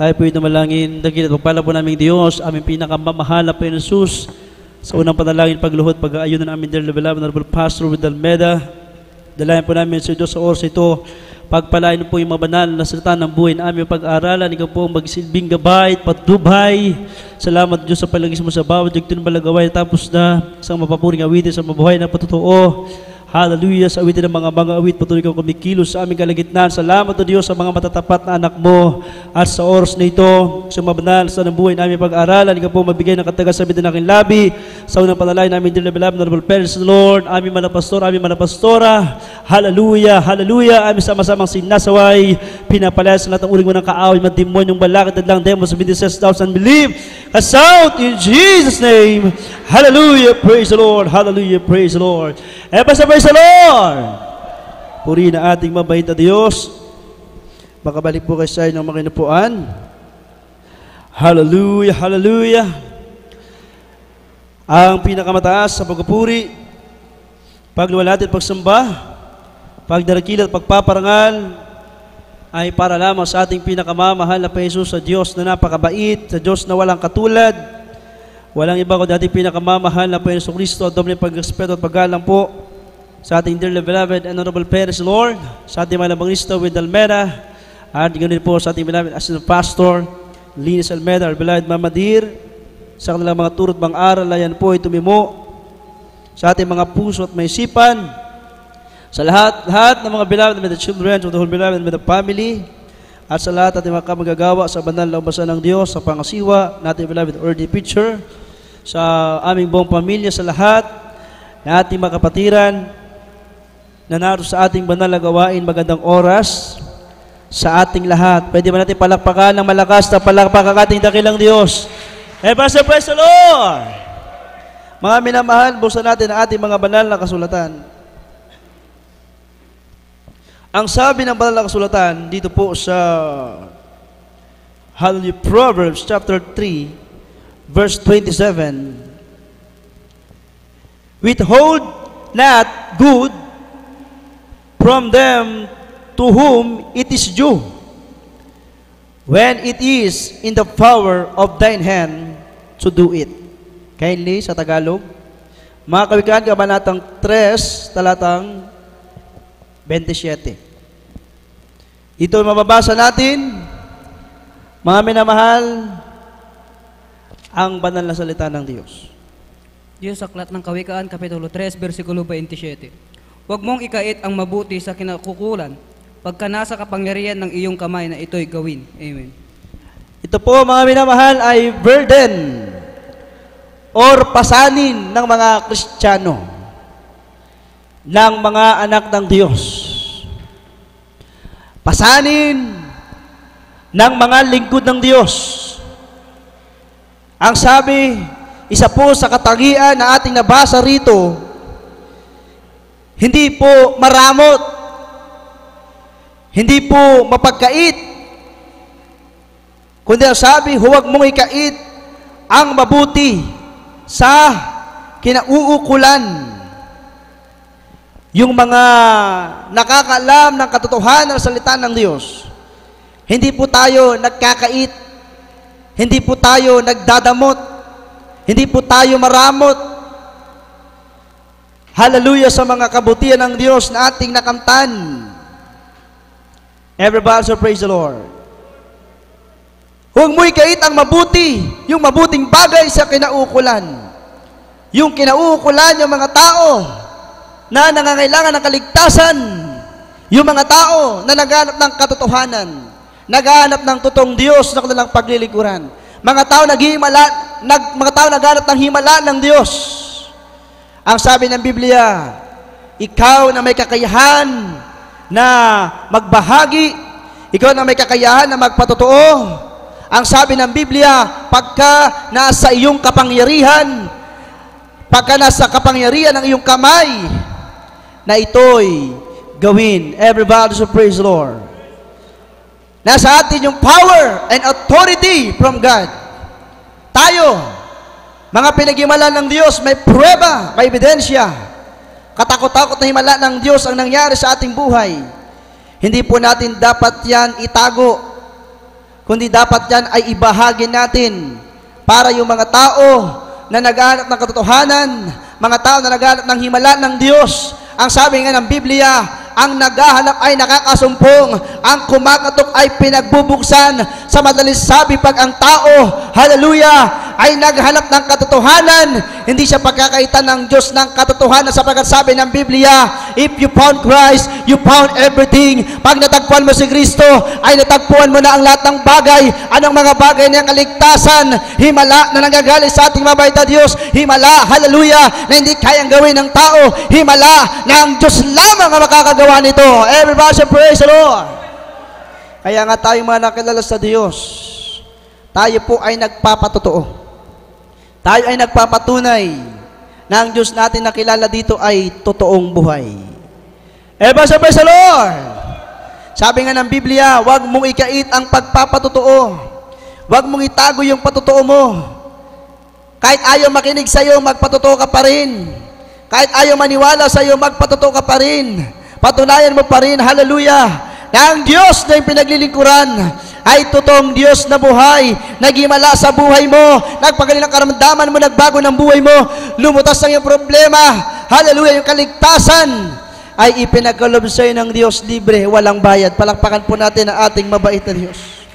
Tayo po'y dumalangin, dagil at pagpala po naming Diyos, aming pinakamamahal na Panginoon Jesus, sa unang panalangin, pagluhod, pag-aayon ng aming dear beloved Honorable Pastor with Almeda. Dalayan po namin sa Diyos sa oras ito, pagpalain po yung mga banal na salita ng buhay na aming pag-aaralan. Ikaw po ang magsilbing gabay, patnubay. Salamat Diyos sa palagis mo sa bawat jugtin balagaway, tapos na isang mapapuring awitin sa mabuhay na patutuo. Hallelujah, sa awitin ng mga awit, patuloy kang kumikilos sa aming kalagitnaan. Salamat o Diyos sa mga matatapat na anak mo. At sa oras na ito, sa mabanal sa buhay namin pag-aaralan, ikaw po mabigay ng katagasabit ng aking labi. Sa unang panalay namin, dear beloved Honorable Parents, Lord, aming mga pastor, aming mga pastora. Hallelujah, hallelujah, aming sama-samang sinasaway. Pinapalaya sa lahat ng uling mo ng kaaway, mga demonyong balakid at lang demos, 26,000 believe. Cast out in Jesus' name. Hallelujah, praise the Lord. Hallelujah, praise the Lord. Praise the Lord. Purihin na ating mabait na Diyos. Makabalik po kayo sa inyo ng makinupuan. Hallelujah, hallelujah. Ang pinakamataas sa pagpupuri, pagluwalhati at pagsamba, pagdarakil at pagpaparangal, ay para lamang sa ating pinakamamahal na Jesus, sa Diyos na napakabait, sa Diyos na walang katulad. Walang iba kundi ating pinakamamahal na Panginoon Kristo, at doble pag-respeto at paggalang po sa ating dear beloved and honorable parents, Lord, sa ating mga labangista with Almeda, at ganoon po sa ating beloved assistant pastor, Linis Almeda, our beloved Mama Dir, sa kanilang mga turot bang aral, ayan po ay tumimo sa ating mga puso at may isipan, sa lahat ng mga beloved and the children, of the whole beloved and the family, at sa lahat ating mga kamagagawa sa banal na ubasan ng Diyos, sa pangasiwa natin beloved ordained preacher, sa aming buong pamilya, sa lahat na ating mga kapatiran na naroon sa ating banal na gawain, magandang oras sa ating lahat. Pwede ba natin palakpakan ng malakas na palakpakan ating dakilang Diyos? Pastor, praise the Lord! Mga minamahal, buksan natin ang ating mga banal na kasulatan. Ang sabi ng banal na kasulatan dito po sa Hallelujah, Proverbs chapter 3, verse 27, withhold not good from them to whom it is due, when it is in the power of thine hand to do it. Kindly, sa Tagalog, mga kawikaan, kabanatang 3, talatang 27. Ito mababasa natin, mga minamahal, ang banal na salita ng Diyos. Diyos, Aklat ng Kawikaan, Kapitulo 3, versikulo 27. Huwag mong ikait ang mabuti sa kinakukulan, pagka nasa kapangyarihan ng iyong kamay na ito'y gawin. Amen. Ito po, mga minamahal, ay burden or pasanin ng mga Kristiyano, ng mga anak ng Diyos. Pasanin ng mga lingkod ng Diyos. Ang sabi, isa po sa katangian na ating nabasa rito, hindi po maramot, hindi po mapagkait, kundi ang sabi, huwag mong ikait ang mabuti sa kinauukulan. Yung mga nakakaalam ng katotohanan ng salita ng Diyos, hindi po tayo nagkakait, hindi po tayo nagdadamot, hindi po tayo maramot. Hallelujah sa mga kabutihan ng Diyos na ating nakamtan. Everybody, so praise the Lord. Huwag mo ikait ang mabuti, yung mabuting bagay sa kinauukulan. Yung kinauukulan, yung mga tao na nangangailangan ng kaligtasan, yung mga tao na naghahanap ng katotohanan, naghahanap ng totoong Diyos na kanilang paglilingkuran. Mga tao naghahanap ng himala ng Diyos. Ang sabi ng Biblia, ikaw na may kakayahan na magbahagi, ikaw na may kakayahan na magpatotoo. Ang sabi ng Biblia, pagka nasa iyong kapangyarihan, pagka nasa kapangyarihan ng iyong kamay, na ito'y gawin. Everybody, so praise the Lord. Nasa atin yung power and authority from God. Tayo, mga pinag-imalan ng Diyos, may pruweba, may ebidensya. Katakot-takot na himala ng Diyos ang nangyari sa ating buhay. Hindi po natin dapat yan itago. kundi dapat yan ay ibahagi natin para yung mga tao na naghahanap ng katotohanan, mga tao na naghahanap ng himala ng Diyos. Ang sabi nga ng Biblia, ang naghahanap ay nakakasumpong, ang kumakatok ay pinagbubuksan. Sa madaling sabi, pag ang tao, hallelujah, ay naghanap ng katotohanan, hindi siya pagkakaitan ng Diyos ng katotohanan, sapagkat sabi ng Biblia, if you found Christ, you found everything. Pag natagpuan mo si Kristo, ay natagpuan mo na ang lahat ng bagay. Anong mga bagay na kaligtasan, himala na nanggagaling sa ating mabait na Diyos, himala, hallelujah, na hindi kayang gawin ng tao, himala na ang Diyos lamang ang makakagawa nito. Everybody say, praise the Lord. Kaya nga tayo mga nakilala sa Diyos, tayo po ay nagpapatotoo. Tayo ay nagpapatunay na ang Diyos natin nakilala dito ay totoong buhay. Everybody say, praise the Lord. Sabi nga ng Biblia, huwag mong ikait ang pagpapatotoo. Huwag mong itago yung patotoo mo. Kahit ayaw makinig sa'yo, magpatotoo ka pa rin. Kahit ayaw maniwala sa'yo, magpatotoo ka pa rin. Patunayan mo pa rin, hallelujah, na ang Diyos na yung pinaglilingkuran ay totoong Diyos na buhay, nagimala sa buhay mo, nagpagaling ng karamdaman mo, nagbago ng buhay mo, lumutas ang iyong problema, hallelujah, yung kaligtasan ay ipinagkalob sa'yo ng Diyos libre, walang bayad. Palakpakan po natin ang ating mabait na Diyos.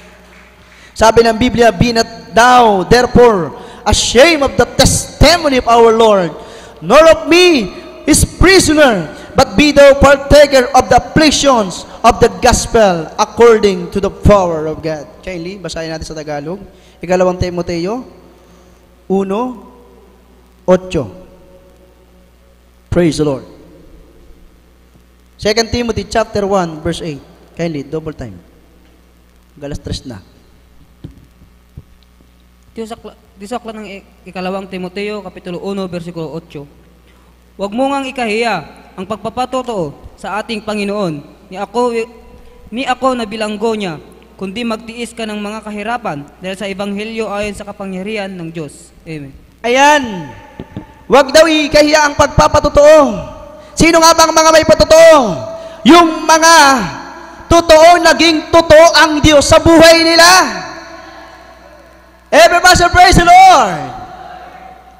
Sabi ng Biblia, be not thou therefore ashamed of the testimony of our Lord, nor of me, his prisoner, but be thou partaker of the afflictions of the gospel according to the power of God. Kindly, basahin natin sa Tagalog. Ikalawang Timoteo 1:8. Praise the Lord. 2 Timothy chapter 1 verse 8. Kindly, double time. Galas 3 na. Di sa aklat ng ikalawang Timoteo, kapitulo 1, versikulo 8. Huwag mo ngang ikahiya ang pagpapatotoo sa ating Panginoon, ni ako na bilanggo niya, kundi magtiis ka ng mga kahirapan dahil sa Ebanghelyo ayon sa kapangyarihan ng Diyos. Amen. Ayan. Huwag daw ikahiya ang pagpapatotoo. Sino nga bang mga may patotoo? Yung mga totoo, naging totoo ang Diyos sa buhay nila. Everybody say, praise the Lord.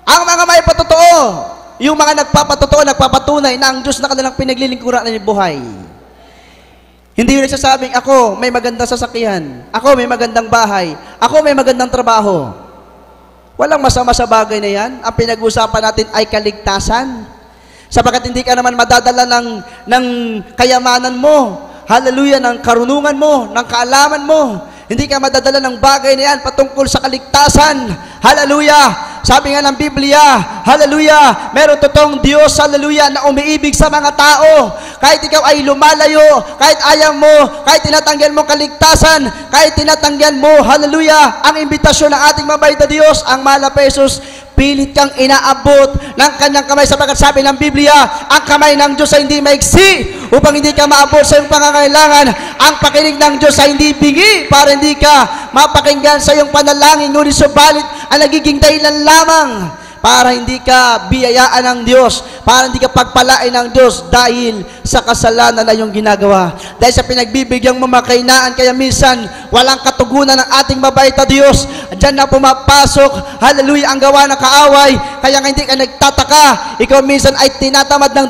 Ang mga may patotoo, yung mga nagpapatotoo, nagpapatunay na ang Diyos na kanilang pinaglilingkuran ng buhay. Hindi yun nagsasabing, ako may magandang sasakyan, ako may magandang bahay, ako may magandang trabaho. Walang masama sa bagay na yan. Ang pinag-usapan natin ay kaligtasan. Sapagkat hindi ka naman madadala ng kayamanan mo, hallelujah, ng karunungan mo, ng kaalaman mo. Hindi ka madadala ng bagay na yan patungkol sa kaligtasan. Hallelujah! Sabi nga ng Biblia, hallelujah, meron totoong Diyos, hallelujah, na umiibig sa mga tao. Kahit ikaw ay lumalayo, kahit ayaw mo, kahit tinatanggihan mo kaligtasan, kahit tinatanggihan mo, hallelujah, ang imbitasyon ng ating mabait na Diyos, ang mahal na Jesus, pilit kang inaabot ng kanyang kamay, sapagkat sabi ng Biblia, ang kamay ng Diyos ay hindi maiksi upang hindi ka maabot sa iyong pangangailangan. Ang pakinig ng Diyos ay hindi bingi para hindi ka mapakinggan sa iyong panalangin, ngunit subalit ang nagiging dahilan lamang para hindi ka biyayaan ng Diyos, para hindi ka pagpalain ng Diyos dahil sa kasalanan na iyong ginagawa. Dahil sa pinagbibigyan mo makainaan, kaya minsan walang katugunan ng ating mabait na Diyos. Diyan na pumapasok, hallelujah, ang gawa ng kaaway. Kaya nga hindi ka nagtataka. Ikaw minsan ay tinatamad ng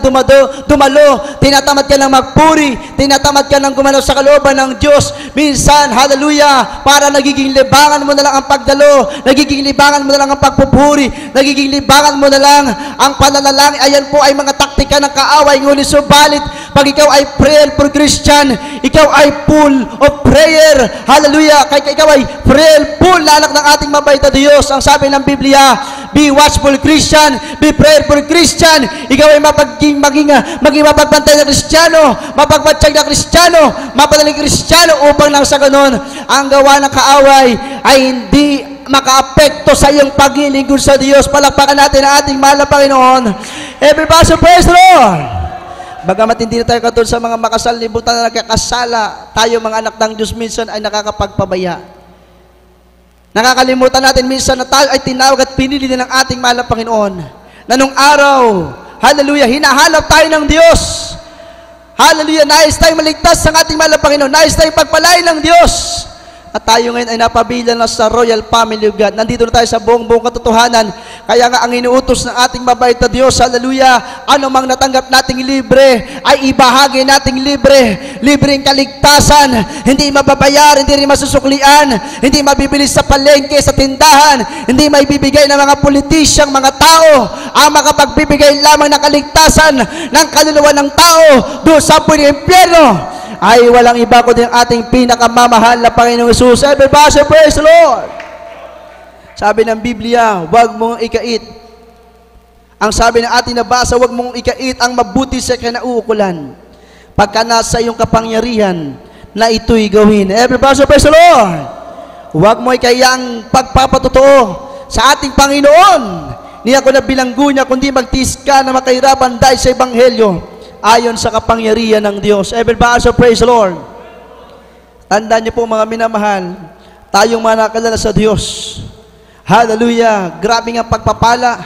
dumalo, tinatamad ka ng magpuri, tinatamad ka ng gumalaw sa kalooban ng Diyos. Minsan, hallelujah, para nagiging libangan mo na lang ang pagdalo, nagiging libangan mo na lang ang pagpupuri, nagiging libangan mo na lang ang pananalangin. Ayan po ay mga taktika ng kaaway. Ngunit subalit, pag ikaw ay prayerful Christian, ikaw ay full of prayer, hallelujah, kaya ikaw ay prayerful na anak ng ating mabait na Diyos. Ang sabi ng Biblia, be watchful Christian, be prayerful Christian. Ikaw ay maging mapagbantay na Kristiyano, mapagpatsyag na Kristiyano, mapadaling Kristiyano, upang nang sa ganon, ang gawa ng kaaway ay hindi maka-apekto sa iyong paglilingkod sa Diyos. Palakpakan natin ang ating mahal na Panginoon. Everybody say, praise the Lord. Bagamat hindi na tayo katulad sa mga makasal, libutan na nagkakasala, tayo mga anak ng Diyos minsan ay nakakapagpabaya. Nakakalimutan natin minsan na tayo ay tinawag at pinili ng ating mahal na Panginoon. Na nung araw, hallelujah, hinahanap tayo ng Diyos. Hallelujah, nais tayong maligtas sa ating mahal na Panginoon. Nais tayong pagpalain ng Diyos. At tayo ngayon ay napabilang na sa Royal Family of God. Nandito na tayo sa buong katotohanan. Kaya nga ang inuutos ng ating mabait na Diyos, hallelujah, ano mang natanggap nating libre, ay ibahagi nating libre. Libreng kaligtasan, hindi mababayar, hindi rin masusuklian, hindi mabibili sa palengke, sa tindahan, hindi maibibigay ng mga politisyang mga tao, ang makapagbibigay lamang ng kaligtasan ng kaluluwa ng tao doon sa puno ng impyerno ay walang iba kundi ang ating pinakamamahal na Panginoong Hesus. Everybody praise the Lord. Sabi ng Biblia, huwag mong ikait. Ang sabi ng ating nabasa, huwag mong ikait ang mabuti sa kinauukulan pagka nasa iyong kapangyarihan na ito'y gawin. Everybody praise the Lord. Huwag mo ikaya ang pagpapatotoo sa ating Panginoon. Hindi ako na bilanggo niya, kundi magtiis ka na makahirapan dahil sa Ebanghelyo ayon sa kapangyarihan ng Diyos. Everybody praise the Lord. Tandaan niyo po mga minamahal, tayong mga nakilala sa Diyos. Hallelujah. Grabe nga pagpapala.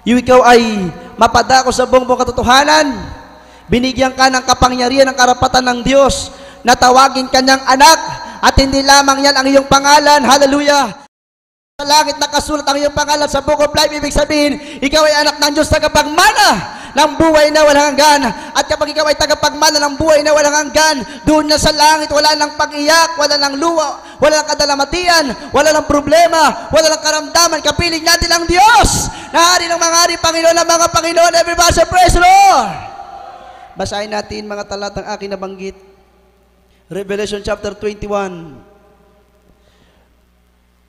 Ikaw ay mapadako sa buong katotohanan. Binigyan ka ng kapangyarihan ng karapatan ng Diyos na tawagin kanyang anak at hindi lamang yan ang iyong pangalan. Hallelujah. Sa langit nakasulat ang iyong pangalan sa Book of Life. Ibig sabihin, ikaw ay anak ng Diyos tagapagmana ng buhay na walang hanggan. At kapag ikaw ay tagapagmana ng buhay na walang hanggan, doon na sa langit, wala nang pag-iyak, wala nang luwa, wala nang kadalamatian, wala nang problema, wala nang karamdaman. Kapiling natin ang Diyos na hari ng mga hari, Panginoon ng mga Panginoon. Everybody say, praise the Lord. Basahin natin mga talatang aking nabanggit. Revelation chapter 21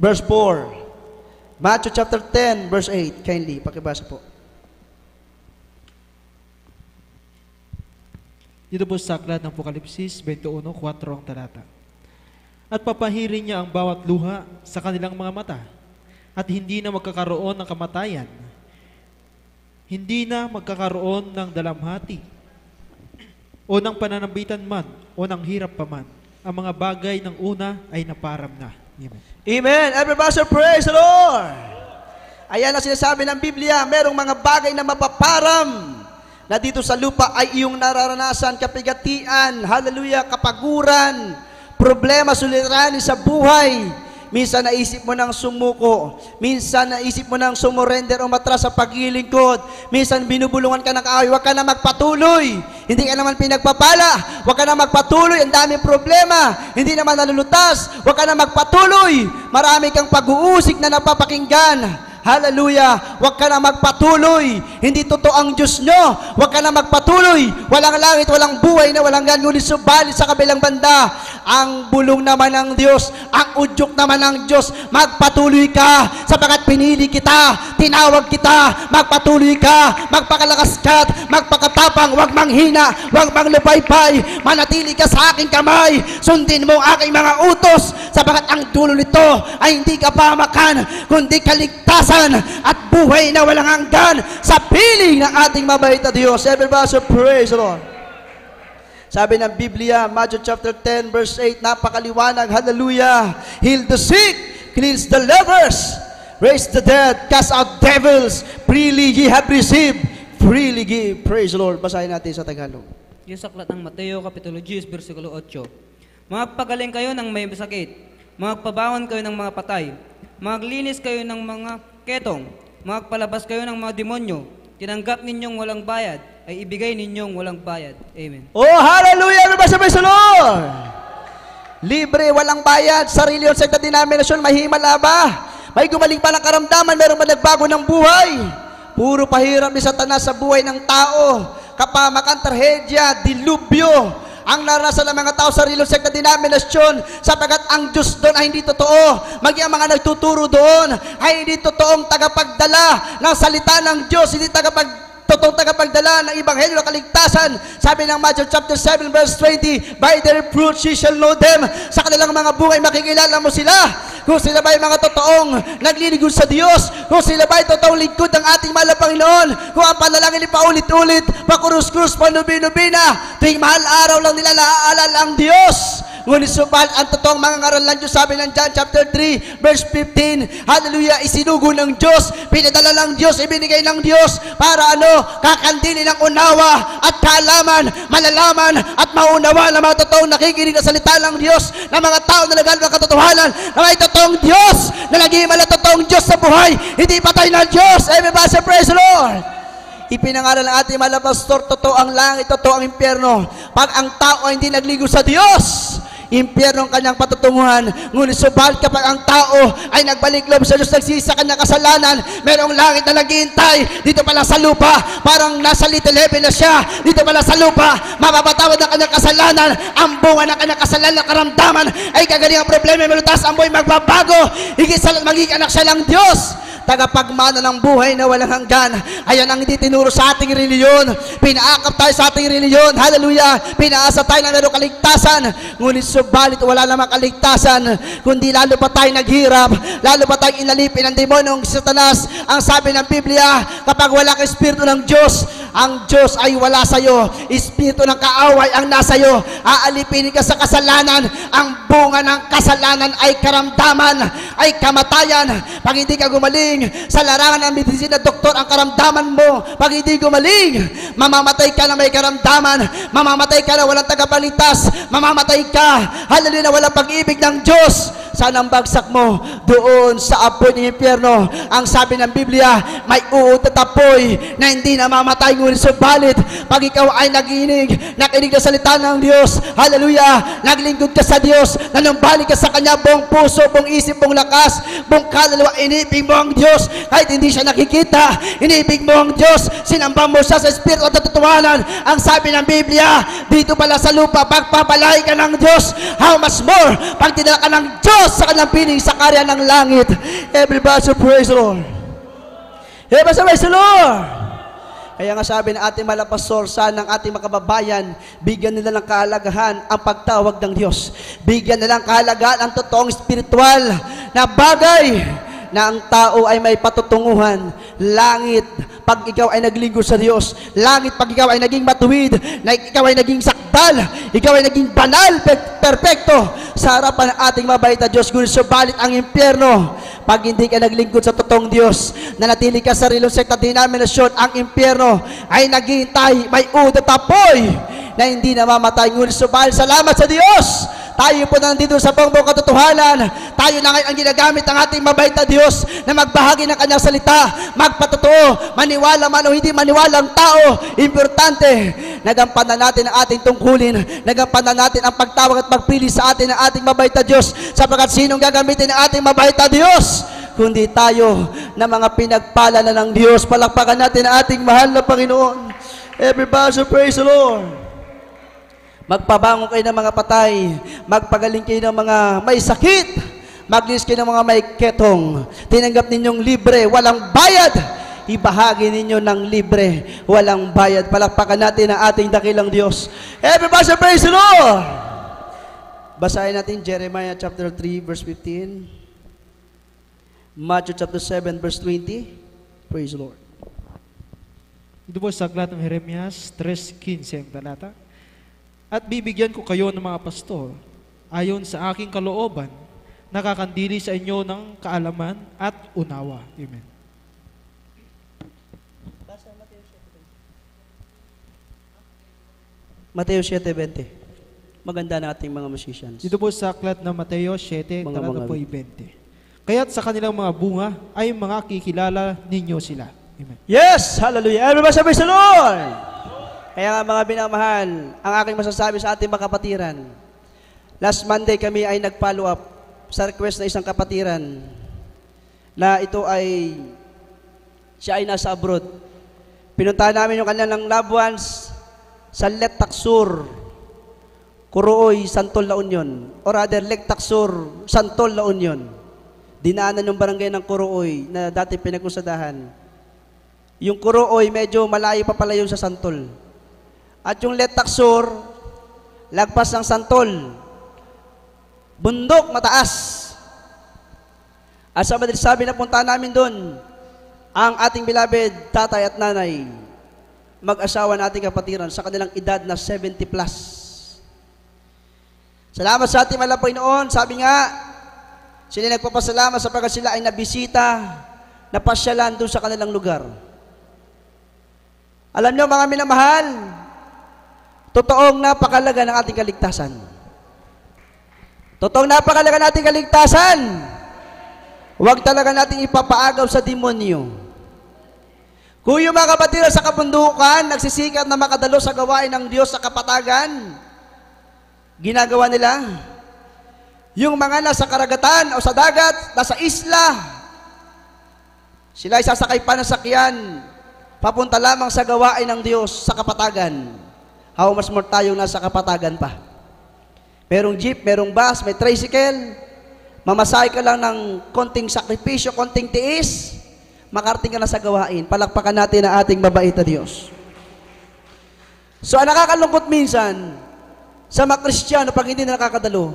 verse 4. Matthew chapter 10 verse 8. Kindly, pakibasa po. Dito po sa aklat ng Apokalipsis 21:4 ang talata. At papahirin niya ang bawat luha sa kanilang mga mata, at hindi na magkakaroon ng kamatayan, hindi na magkakaroon ng dalamhati, o ng pananambitan man, o ng hirap pa man. Ang mga bagay ng una ay naparam na. Amen. Amen. Everybody say, praise the Lord. Ayan ang sinasabi ng Biblia, merong mga bagay na mapaparam na dito sa lupa ay iyong nararanasan, kapigatian, hallelujah, kapaguran, problema, suliranin sa buhay. Minsan naisip mo nang sumuko, minsan naisip mo nang sumurrender o matras sa paglilingkod, minsan binubulungan ka ng kaaway, huwag ka na magpatuloy, hindi ka naman pinagpapala, huwag ka na magpatuloy, ang daming problema, hindi naman nalulutas, huwag ka na magpatuloy, marami kang pag-uusik na napapakinggan. Hallelujah. Huwag ka na magpatuloy. Hindi totoo ang Diyos nyo. Huwag ka na magpatuloy. Walang langit, walang buhay na walang gan. Ngunit subalit sa kabilang banda, ang bulong naman ng Diyos, ang udyok naman ng Diyos. Magpatuloy ka sapagkat pinili kita, tinawag kita. Magpatuloy ka, magpakalakas ka, magpakatapang, huwag manghina, huwag manglupaypay. Manatili ka sa aking kamay. Sundin mo ang aking mga utos sapagkat ang dulo nito ay hindi kapamakan, kundi kaligtasan at buhay na walang hanggan sa piling ng ating mabait na Diyos. Everybody say, praise the Lord. Sabi ng Biblia, Matthew chapter 10 verse 8, napakaliwanag, hallelujah. Heal the sick, cleanse the lepers, raise the dead, cast out devils, freely ye have received, freely give. Praise the Lord. Basahin natin sa Tagalog. Yung sa aklat ng Mateo, Kapitulo 10, versikulo 8. Magpagaling kayo ng may sakit, magpabangon kayo ng mga patay, maglinis kayo ng mga ketong, magpalabas kayo ng mga demonyo, tinanggap ninyong walang bayad, ay ibigay ninyong walang bayad. Amen. Oh, hallelujah! Everybody praise the Lord! Libre, walang bayad, sarili o sekta denominasyon, may himala ba? May gumaling pa ng karamdaman, meron ba nagbago ng buhay? Puro pahirap ni Satanas sa buhay ng tao, kapamakan, trahedya, dilubyo, ang naranasan ng mga tao sa rilong sekta denominasyon, sapagkat ang Diyos doon ay hindi totoo. Maging ang mga nagtuturo doon ay hindi totoong tagapagdala ng salita ng Diyos, hindi totoong tagapagdala ng Ebanghelyo ng kaligtasan. Sabi ng Matthew chapter 7 verse 20, by their fruits ye shall know them. Sa kanilang mga buhay makikilala mo sila. Kung sila ba ay mga totoong naglilingkod sa Diyos, kung sila ba ay totoong lingkod ng ating mahal na Panginoon, kung ang panalangin ni paulit-ulit, pakurus-krus, panubi-nubina, tuwing mahal araw lang nila naaalala ang Diyos. Ngunit subalit ang totoong mga ngaral ng Diyos, sabi ng John chapter 3, verse 15, hallelujah, isinugo ng Diyos, pinadala ng Diyos, ibinigay ng Diyos, para kakandili ng unawa at kaalaman, malalaman at maunawa ng mga totoong nakikinig na salita ng Diyos, ng mga tao na nagalaw ng katotohanan, na may totoong Diyos, na naging totoong Diyos sa buhay, hindi patay na Diyos. Everybody say praise the Lord. Ipinangaral ng ating mahal na pastor, totoo ang langit, totoo ang impyerno. Pag ang tao ay hindi nagligo sa Diyos, impyerno ang kanyang patutunguhan. Ngunit subalit kapag ang tao ay nagbalik loob sa Diyos, nagsisi sa kanyang kasalanan, merong langit na naghihintay dito pala sa lupa. Parang nasa little heaven na siya. Dito pala sa lupa, mapapatawad ang kanyang kasalanan. Ang bunga ng kanyang kasalanan, karamdaman ay gagaling ang problema, malutas ang buhay, magbabago. Higit sa magiging anak siya ng Diyos, tagapagmana ng buhay na walang hanggan. Ayan ang hindi tinuro sa ating reliyon. Pinaakap tayo sa ating reliyon. Hallelujah. Pinaasa tayo na merong kaligtasan. Ngunit subalit wala namang kaligtasan, kundi lalo pa tayo naghirap, lalo pa tayong inalipin ng demonong Satanas. Ang sabi ng Biblia, kapag wala ka Espiritu ng Diyos, ang Diyos ay wala sa iyo. Espiritu ng kaaway ang nasa iyo. Aalipinin ka sa kasalanan. Ang bunga ng kasalanan ay karamdaman, ay kamatayan. Pag hindi ka gumaling sa larangan ng medisina, doktor, ang karamdaman mo, pag hindi gumaling, mamamatay ka na may karamdaman, mamamatay ka na walang tagapagligtas, mamamatay ka, hallelujah, na walang pag-ibig ng Diyos. Saan ang bagsak mo? Doon sa apoy ng impyerno. Ang sabi ng Biblia, may uod at apoy na hindi namamatay. Ngunit subalit, pag ikaw ay nakinig na salita ng Diyos, hallelujah, naglingkod ka sa Diyos, nanumbalik ka sa Kanya, buong puso, buong isip, buong lakas, buong kaluluwa, inibig mo ang Diyos, kahit hindi siya nakikita, inibig mo ang Diyos, sinamba mo siya sa Espiritu at katotohanan. Ang sabi ng Biblia, dito pala sa lupa, pagpapalay ka ng Diyos, how much more, pag tinala ka ng Diyos sa kanyang piling sa karya ng langit. Everybody say praise the Lord. Everybody say praise the Lord. Kaya nga sabi ng ating mahal na pastor, sana ang ating makababayan, bigyan nila ng kahalagahan ang pagtawag ng Diyos. Bigyan nila ng kahalagahan ang totoong spiritual na bagay, na ang tao ay may patutunguhan. Langit, pag ikaw ay naglingkod sa Diyos. Langit, pag ikaw ay naging matuwid, na ikaw ay naging sakdal, ikaw ay naging banal, perfecto sa harapan ng ating mabait na Diyos. Ngunit subalit ang impyerno, pag hindi ka naglingkod sa totoong Diyos, nanatili ka sa rilong sekta denominasyon, ang impyerno ay naghihintay, may uod at apoy na hindi namamatay. Ngunit subalit, salamat sa Diyos, tayo po nandito sa buong katotohanan. Tayo na ngayon ang ginagamit ng ating mabait na Diyos na magbahagi ng kanyang salita, magpatotoo, maniwala man o hindi maniwala ang tao, importante, nagampanan natin ang ating tungkulin, nagampanan natin ang pagtawag at pagpili sa atin ng ating mabait na Diyos, sapagkat sinong gagamitin ng ating mabait na Diyos, kundi tayo na mga pinagpala na ng Diyos. Palakpakan natin ang ating mahal na Panginoon. Everybody praise the Lord. Magpabangon kayo ng mga patay, magpagaling kayo ng mga may sakit, maglinis kayo ng mga may ketong, tinanggap ninyong libre, walang bayad, ibahagi ninyo ng libre, walang bayad. Palakpakan natin ang ating dakilang Diyos. Everybody praise the Lord! Basahin natin Jeremiah chapter 3 verse 15, Matthew chapter 7 verse 20. Praise the Lord. Ito po sa aklat ng Jeremias 3:15 ang talata. At bibigyan ko kayo ng mga pastor ayon sa aking kalooban, nakakandili sa inyo ng kaalaman at unawa. Amen. Mateo 7:20. Maganda na ating mga musicians. Dito po sa aklat ng Mateo 7, Mga talata po 20. Kaya't sa kanilang mga bunga ay mga kikilala ninyo sila. Amen. Yes! Hallelujah! Everybody say praise the Lord! Kaya nga mga binamahal, ang aking masasabi sa ating mga kapatiran, last Monday kami ay nag-follow up sa request na isang kapatiran na ito ay, siya ay nasa abroad. Pinuntahan namin yung kanilang loved ones sa Lektaksur, Kuruoy, Santol, La Union. Or rather, Lektaksur, Santol, La Union. Dinaanan yung barangay ng Kuruoy na dati pinagkusadahan. Yung Kuruoy, medyo malayo pa pala yung sa Santol. At yung Lektaksur, lagpas ng Santol, bundok, mataas. At sa sabi na punta namin doon, ang ating beloved tatay at nanay, mag-asawa na ating kapatiran sa kanilang edad na 70 plus. Salamat sa ating mahal na Panginoon. Sabi nga, sila nagpapasalamat sapagkat sila ay nabisita, napasyalan doon sa kanilang lugar. Alam niyo mga minamahal, totoong napakalaga ng ating kaligtasan. Totoong napakalaga ng ating kaligtasan. Huwag talaga nating ipapaagaw sa demonyo. Kung yung mga kapatid sa kabundukan, nagsisikat na makadalo sa gawain ng Diyos sa kapatagan, ginagawa nila. Yung mga nasa karagatan o sa dagat, nasa isla, sila ay sasakay pa ng sakyan, papunta lamang sa gawain ng Diyos sa kapatagan. How much more tayong nasa kapatagan pa? Merong jeep, merong bus, may tricycle, mamasahe ka lang ng konting sakripisyo, konting tiis, makarating ka na sa gawain. Palakpakan natin ang ating mabait na Diyos. So, ang nakakalungkot minsan, sa mga Kristiyano, pag hindi na nakakadalo,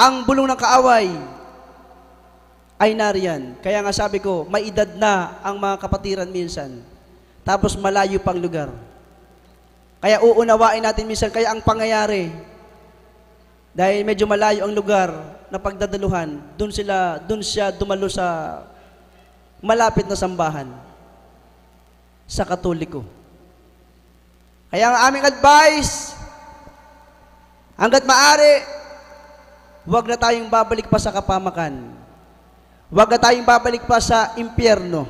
ang bulong ng kaaway ay nariyan. Kaya nga sabi ko, may edad na ang mga kapatiran minsan, tapos malayo pang lugar. Kaya uunawain natin minsan, kaya ang pangyayari, dahil medyo malayo ang lugar na pagdadaluhan, doon siya dumalo sa malapit na sambahan sa Katoliko. Kaya ang aming advice, hanggat maaari, huwag na tayong babalik pa sa kapamakan. Huwag na tayong babalik pa sa impyerno.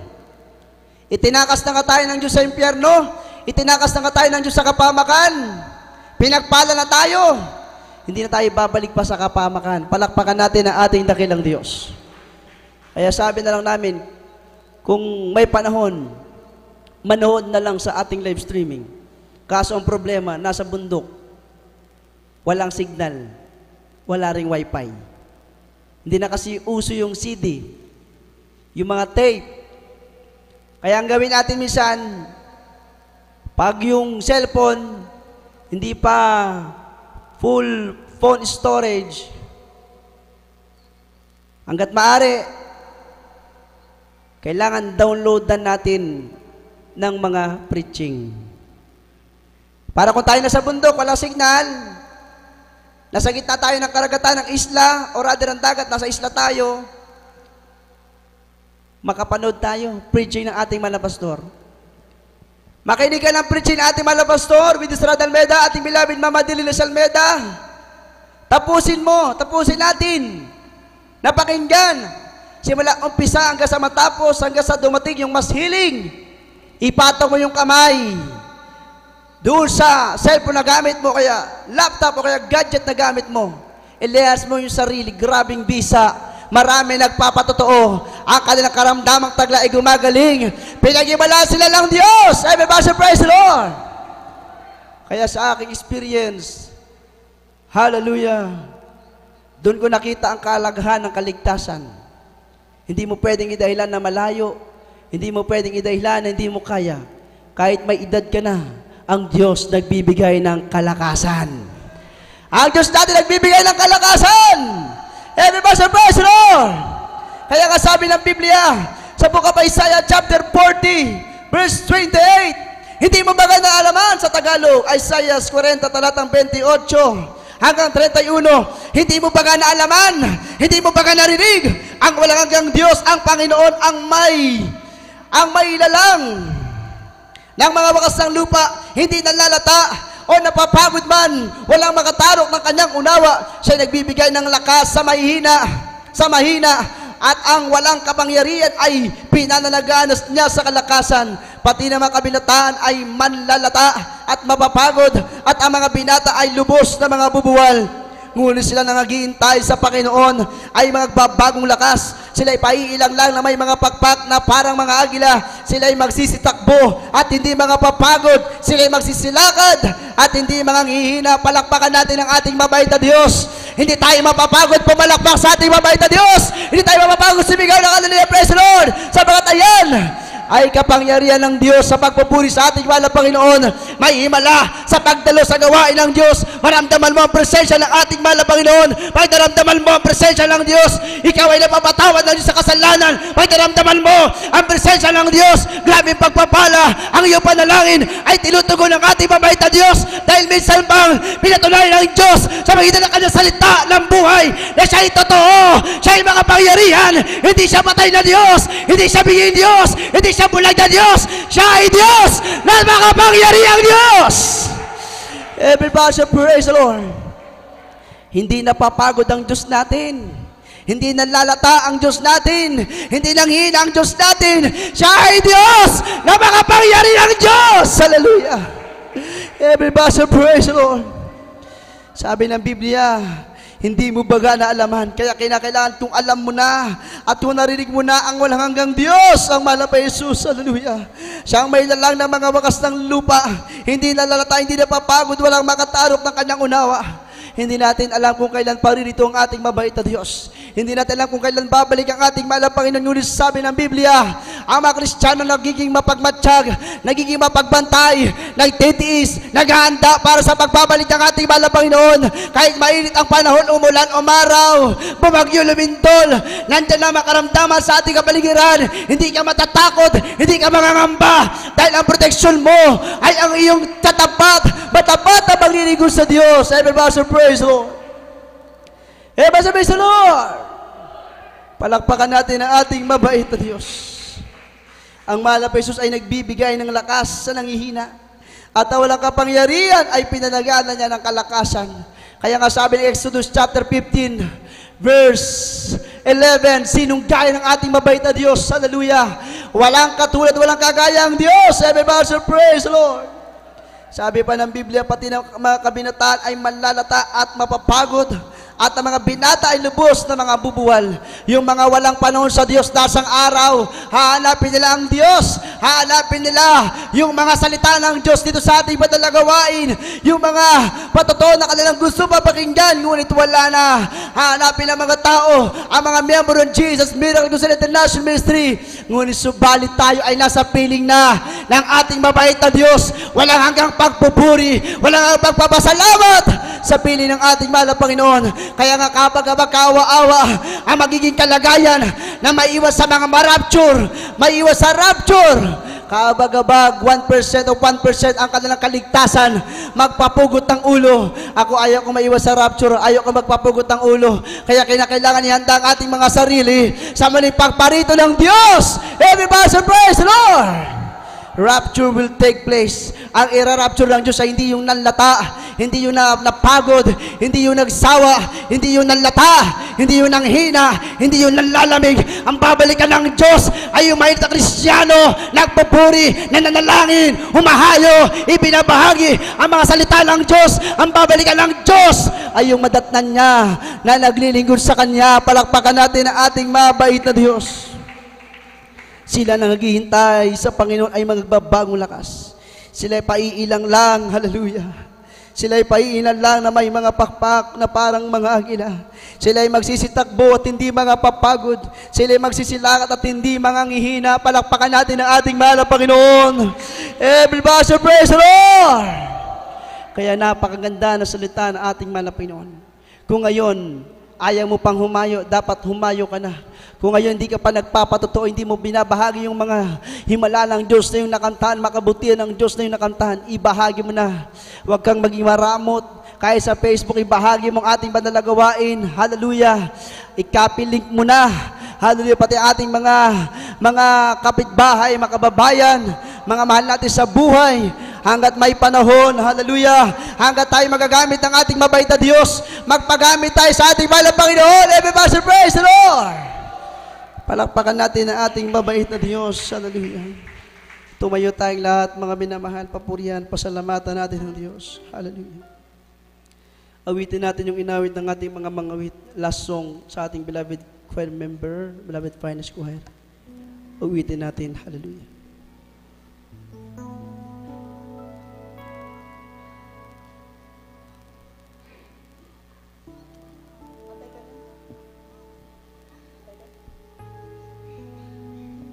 Itinakas na nga tayo ng Diyos sa impyerno, itinakas na nga tayo ng Diyos sa kapamakan, pinagpala na tayo, hindi na tayo babalik pa sa kapamakan. Palakpakan natin ang ating dakilang Diyos. Kaya sabi na lang namin, kung may panahon, manood na lang sa ating live streaming. Kaso ang problema, nasa bundok, walang signal, wala ring wifi. Hindi na kasi uso yung CD, yung mga tape. Kaya ang gawin natin minsan, pag yung cellphone, hindi pa full phone storage, hanggat maaari, kailangan downloadan natin ng mga preaching. Para kung tayo nasa bundok, walang signal, nasa gitna tayo ng karagatan ng isla, o rather ng dagat, nasa isla tayo, makapanood tayo, preaching ng ating mga pastor. Makinig ka ng preaching ng ating mga pastor, with Estrada Almeda, ating beloved Mama Dililis Almeda. Tapusin mo, tapusin natin. Napakinggan. Simula umpisa hanggang sa matapos, hanggang sa dumating yung mas healing. Ipatong mo yung kamay doon sa cellphone na gamit mo, kaya laptop o kaya gadget na gamit mo. Ilihas mo yung sarili, grabing bisa. Marami nagpapatotoo. Ang kanilang karamdamang tagla ay gumagaling. Pinag-ibalaan sila ng Diyos. Everybody praise the Lord. Kaya sa aking experience, hallelujah, doon ko nakita ang kalaghan ng kaligtasan. Hindi mo pwedeng idahilan na malayo. Hindi mo pwedeng idahilan na hindi mo kaya. Kahit may edad ka na, ang Diyos nagbibigay ng kalakasan. Ang Diyos natin nagbibigay ng kalakasan. Everybody praise the Lord. Kaya nga sabi ng Biblia sa Book of Isaiah chapter 40 verse 28, hindi mo ba naalaman sa Tagalog, Isaiah 40 talatang 28 hanggang 31, hindi mo ba naalaman, hindi mo ba narinig ang walang hanggang Diyos, ang Panginoon, ang may lalang ng mga wakas ng lupa, hindi nalalata o napapagod man, walang makatarok ng kanyang unawa. Siya nagbibigay ng lakas sa mahina, at ang walang kapangyarihan ay pinananaganas niya sa kalakasan. Pati na mga kabilataan ay manlalata at mapapagod, at ang mga binata ay lubos na mga bubuwal. Ngunit sila nangaghihintay sa Panginoon ay magbabagong lakas. Sila ay paiilang lang na may mga pakpak na parang mga agila. Sila ay magsisitakbo at hindi mga papagod. Sila ay magsisilakad at hindi mga ngihina. Palakpakan natin ang ating mabait na Diyos. Hindi tayo mapapagod pumalakpak sa ating mabait na Diyos. Hindi tayo mapapagod sumigaw ng hallelujah, praise the Lord. Sabagat ayan, ay kapangyarihan ng Diyos sa pagpupuri sa ating mahal na Panginoon. May himala sa pagdalo sa gawain ng Diyos. Maramdaman mo ang presensya ng ating mahal na Panginoon. Pag naramdaman mo ang presensya ng Diyos, ikaw ay napapatawad ng Diyos sa kasalanan. Pag naramdaman mo ang presensya ng Diyos, grabe pagpapala. Ang iyong panalangin ay tinutugon ng ating mabait na Diyos dahil minsan bang pinatunayan ng Diyos sa magitan ng kanyang salita ng buhay na siya ay totoo, siya ay makapangyarihan, hindi siya patay na Diyos, hindi siya biging Diyos, hindi siya bulag na Diyos, siya ay Diyos na makapangyarihang Diyos. Everybody praise the Lord. Hindi napapagod ang Diyos natin. Hindi nalalata ang Diyos natin. Hindi nanghina ang Diyos natin. Siya ay Diyos na makapangyarihang Diyos. Hallelujah. Everybody praise the Lord. Sabi ng Biblia, hindi mo baga naalaman, kaya kinakailangan kung alam mo na at kung narinig mo na ang walang hanggang Diyos, ang mahal na Jesus. Hallelujah. Siyang may lalang ng mga wakas ng lupa, hindi nalalata, hindi napapagod, walang makatarok ng kanyang unawa. Hindi natin alam kung kailan paririto ang ating mabait na Diyos. Hindi natin alam kung kailan babalik ang ating mahal na Panginoon. Ngunit sabi ng Biblia, ang mga Kristiyano nagiging mapagmatsyag, nagiging mapagbantay, nagtitiis, naghahanda para sa pagbabalik ng ating mahal na Panginoon. Kahit mainit ang panahon, umulan, umaraw, bumagyo, lumindol, nandiyan na makaramdaman sa ating kapaligiran. Hindi ka matatakot, hindi ka mangangamba, dahil ang proteksyon mo ay ang iyong matapat na paglilingkod sa Diyos. Everybody praise the Lord. Everybody praise the Lord. Palakpakan natin ang ating mabait na Diyos. Ang mahal na Jesus ay nagbibigay ng lakas sa nanghihina, at ang walang kapangyarihan ay pinanagalan niya ng kalakasan. Kaya nga sabi ng Exodus chapter 15 verse 11, sinong gaya ng ating mabait na Diyos? Hallelujah. Walang katulad, walang kagaya ang Diyos. Everybody praise the Lord. Sabi pa ng Biblia, pati ng mga kabinataan ay manlalata at mapapagod, at ang mga binata ay lubos na mga bubuwal. Yung mga walang panahon sa Diyos, dasang araw, hahanapin nila ang Diyos, hahanapin nila yung mga salita ng Diyos dito sa ating banal na gawain, yung mga patotoo na kanilang gusto papakinggan, ngunit wala na. Hahanapin ang mga tao, ang mga miyembro ng Jesus Miracle Crusade International Ministry, ngunit subalit tayo ay nasa piling na ng ating mabait na Diyos. Walang hanggang pagpupuri, walang hanggang pagpapasalamat sa piling ng ating mahal na Panginoon. Kaya nga kapag magkaawa-awa ang magiging kalagayan na maiwas sa mga marapture, maiwas sa rapture, kabag-abag 1% o 1% ang kanilang kaligtasan, magpapugot ng ulo. Ako ayaw ko maiwas sa rapture, ayaw ko magpapugot ng ulo. Kaya kinakailangan ihanda ang ating mga sarili sa muling pagparito ng Diyos. Everybody praise the Lord. Rapture will take place. Ang ira-rapture ng Diyos ay hindi yung nanlata, hindi yung napagod, hindi yung nagsawa, hindi yung nanlata, hindi yung nanghina, hindi yung nanlalamig. Ang babalikan ng Diyos ay yung mahirap na Kristiyano, nagpupuri, nananalangin, humahayo, ibinabahagi ang mga salita ng Diyos. Ang babalikan ng Diyos ay yung madatnan niya na naglilingkod sa Kanya. Palakpakan natin ang ating mabait na Diyos. Sila na naghihintay sa Panginoon ay magbabagong lakas. Sila ay paiilang lang, hallelujah. Sila ay paiilang lang na may mga pakpak na parang mga agila. Sila ay magsisitakbo at hindi mga papagod. Sila ay magsisilakat at hindi mga ngihina. Palakpakan natin ang ating mahal na Panginoon. Everybody praise the Lord! Kaya napakaganda na salita ng ating mahal na Panginoon. Kung ngayon, ayaw mo pang humayo, dapat humayo ka na. Kung ngayon hindi ka pa nagpapatotoo, hindi mo binabahagi yung mga himala ng Diyos na yung nakantahan, makabutihan ng Diyos na yung nakantahan, ibahagi mo na. Huwag kang maging maramot. Kaya sa Facebook, ibahagi mo ang ating banal na gawain. Hallelujah. I-copy link mo na. Hallelujah. Pati ating mga kapitbahay, mga kababayan, mga mahal natin sa buhay, hanggat may panahon, hallelujah, hanggat tayo magagamit ng ating mabait na Diyos, magpagamit tayo sa ating mahal na Panginoon. Everybody praise the Lord! Palakpakan natin ang ating mabait na Diyos. Hallelujah. Tumayo tayong lahat, mga minamahal, papurihan, pasalamatan natin ng Diyos. Hallelujah. Awitin natin yung inawit ng ating mga mangawit. Last song sa ating beloved choir member, beloved finest choir. Awitin natin. Hallelujah.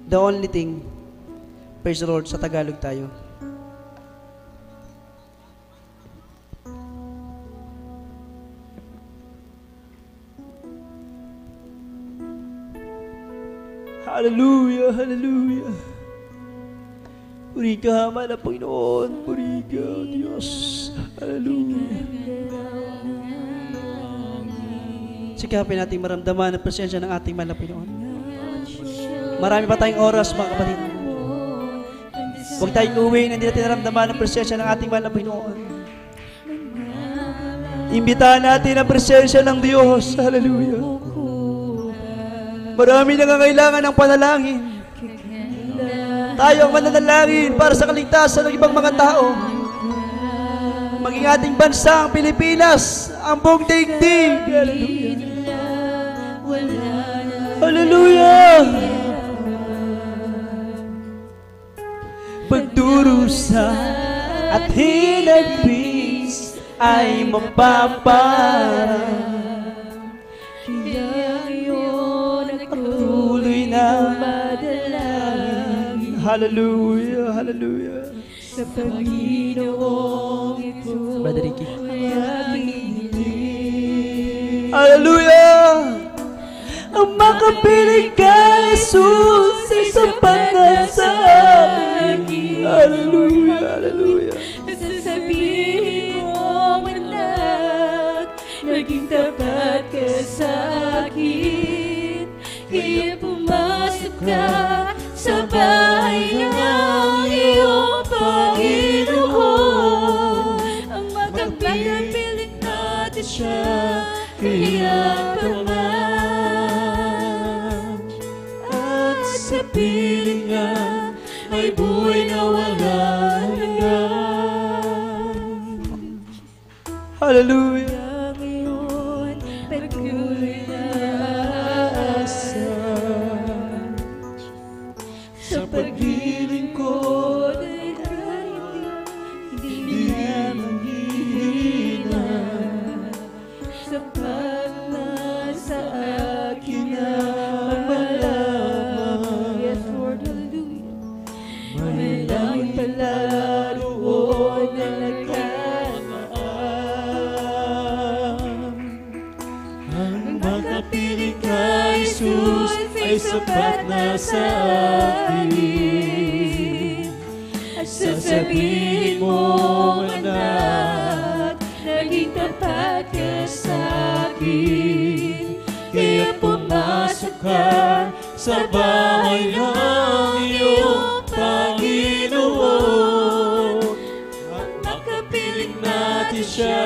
The only thing Praise the Lord. Sa Tagalog tayo. Hallelujah, hallelujah. Puri ka, mahal na Panginoon. Puri ka, Diyos. Hallelujah. Sikapin natin maramdaman ang presensya ng ating mahal na Panginoon. Marami pa tayong oras, mga kapatid. Huwag tayong uwi na hindi natin naramdaman ang presensya ng ating mahal na Panginoon. Imbitahan natin ang presensya ng Diyos. Hallelujah. Marami nangangailangan ng panalangin. Tayo ang mananalangin para sa kaligtasan ng ibang mga tao. Maging ating bansa, ang Pilipinas, ang buong daigdig. Hallelujah. Hallelujah. Pagdurusa at hinagpis ay mapaparang. Patuloy na madalangin. Hallelujah, hallelujah. Sa Panginoong ito, Brother Ricky. hallelujah. Hallelujah. Ang makapiling ka, Jesus, ay sapat na sa akin. Hallelujah, hallelujah. Sasabihin mo, anak, naging tapat ka sa akin. Kaya pumasok ka sa bahay ng iyong Panginoon. Ang makapiling natin siya, kaya paman. At sa piling nga, may buhay na wala hanggan. Hallelujah. Ngayon, pagkuloy na asa. Sa paghiling ko, hindi na manghihina. Sapat na sa akin na malamang. Yes, Lord, hallelujah. May langit pala roon na nagkakaan. Ang makapiling ka, Jesus, ay sapat na sa akin. At sasabihin mo, anak, naging tapat ka sa akin. Kaya pumasok ka sa bahay ng iyong Panginoon. At makapiling natin siya.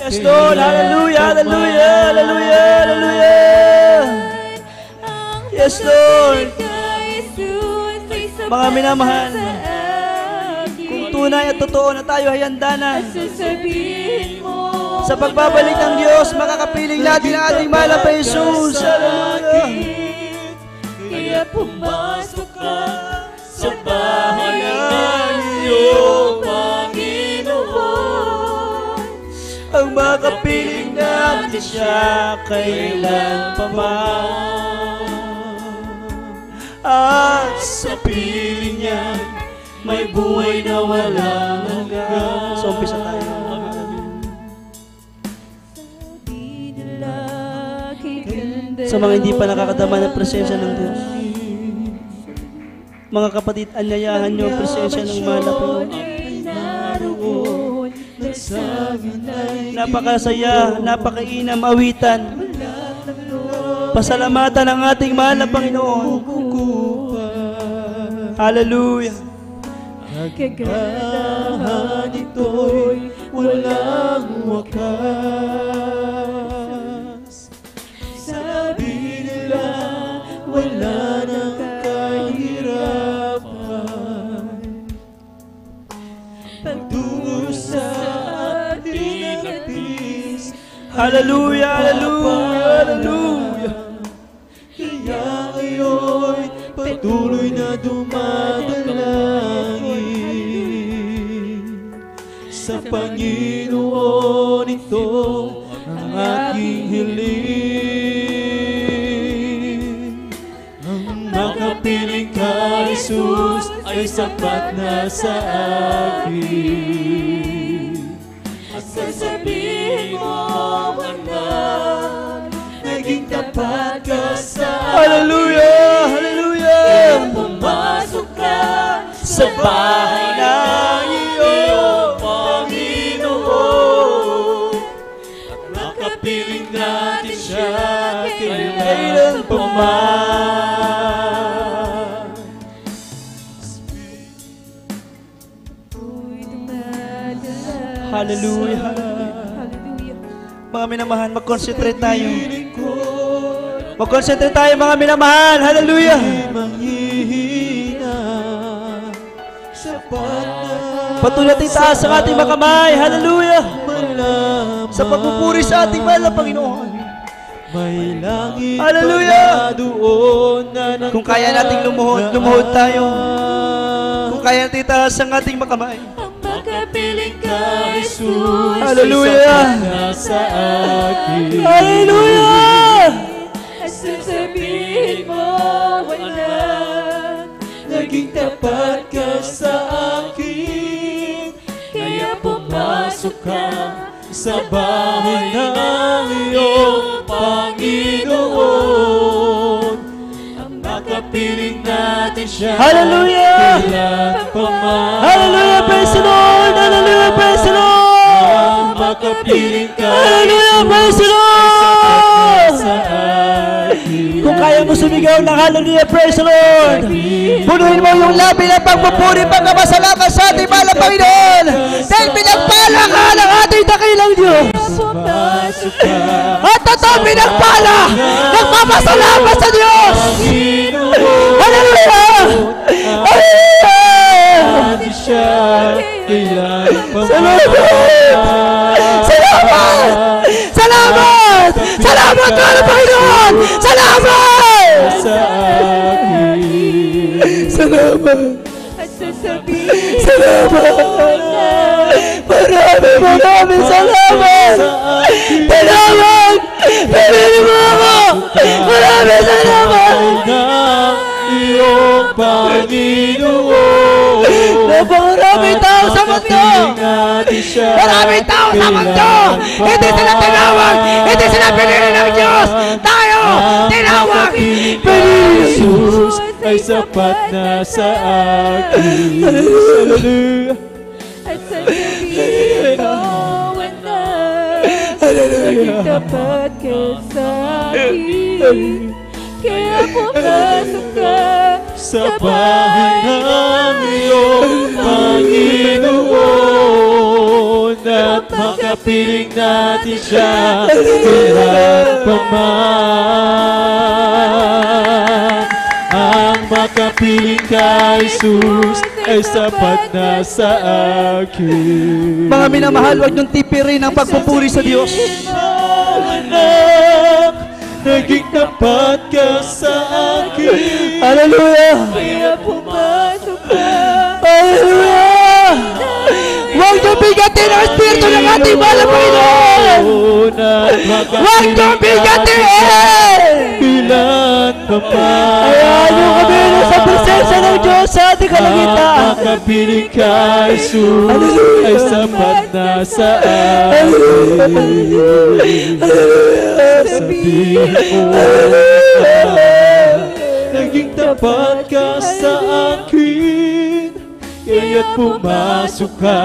Yes, Lord. Hallelujah, hallelujah, hallelujah, hallelujah. Yes, Lord. Mga minamahal, kung tunay at totoo na tayo ay handa na sa pagbabalik ng Diyos, makakapiling natin ang ating mahal na Jesus. Hallelujah. Kaya pumasok ka sa bahay ng iyong Panginoon. Ang makapiling natin siya kailan pa man. At sa piling niya, may buhay na walang hanggan. So, umpisa tayo. Sa mga hindi pa nakakadama ng presensya ng Diyos, mga kapatid, anyayahan niyo ang presensya ng mahal na Panginoon. Napakasaya, napakainam awitan. Pasalamatan ang ating mahal na Panginoon. Hallelujah. Kagandahan ito'y walang wakas. Sabi nila wala nang kahirapan. Pagtungo sa ating nagtis. Hallelujah, hallelujah, hallelujah. Kaya ngayon patuloy na dumadalangin. Sa Panginoon ito ang aking hiling. Ang makapiling ka, Jesus ay sapat na sa akin. At sasabihin mo anak, naging tapat ka sa akin. Hallelujah! Hallelujah! Pumasok ka sa bahay ng iyong Panginoon, at makapiling natin siya kailan pa man. Hallelujah! Mga minamahal, mag-concentrate tayo. Mag-concentrate tayo, mga minamahal. Hallelujah! Patuloy natin taas ang ating mga kamay. Hallelujah! Sa pagpupuri sa ating mahal na Panginoon. May langit Hallelujah! pa doon na Kung kaya nating lumuhod tayo. Kung kaya natin taas ang ating mga kamay. makapiling ka, Jesus. Hallelujah! Ay sapat na sa akin. Hallelujah! At sasabihin mo, anak, naging tapat ka sa akin. Kaya pumasok ka sa bahay ng iyong Panginoon. Ang makapiling natin siya. Hallelujah! Kailan pa man. Hallelujah! Praise the Lord! Hallelujah! Praise the Lord! Ang makapiling ka, Hallelujah! Praise the Lord! sa akin. Kung kaya mo sumigaw ng hallelujah, praise the Lord! Punuin mo yung labi ng pagpupuri, pagkapasalamat sa ating mahal na Panginoon! Dahil pinagpala ka ng ating dakilang Diyos! Pumasok ka At totoo pinagpala! Nagpapasalamat sa Diyos! Hallelujah! Hallelujah! natin siya. Kailan pa Salamat! Salamat! Salamat! Salamat, mahal na Panginoon! Salamat! sa akin. Salamat! At sasabihin Salamat! Maraming salamat! Salamat! Pinili mo ako! Maraming salamat! ng iyong Panginoon. Napakaraming tao sa mundo! natin siya. Maraming tao sa mundo! Hindi sila tinawag! Hindi sila pinili ng Diyos! Tayo! Tinawag! Pinili! Jesus ay sapat na sa akin. Hallelujah. At sasabihin mo, anak, naging tapat ka sa akin. Kaya pumasok ka Sa bahay ng iyong Panginoon, at makapiling natin siya kailan pa man. Ang makapiling ka, Jesus, ay sapat na sa akin. Mga minamahal, huwag niyong tipirin ang pagpupuri sa Diyos. Anak, naging tapat ka sa akin. Hallelujah! kaya pumasok ka. Hallelujah! Huwag niyong bigatin ang Espiritu ng ating mahal na Panginoon! Huwag niyong bigatin! Bilan pa man. Hayaan niyo kami na sa presensya ng Diyos sa ating kalangitan. Makapiling ka, Jesus, ay sapat na sa akin. Sabihin mo, naging tapat ka sa akin. Kaya't pumasok ka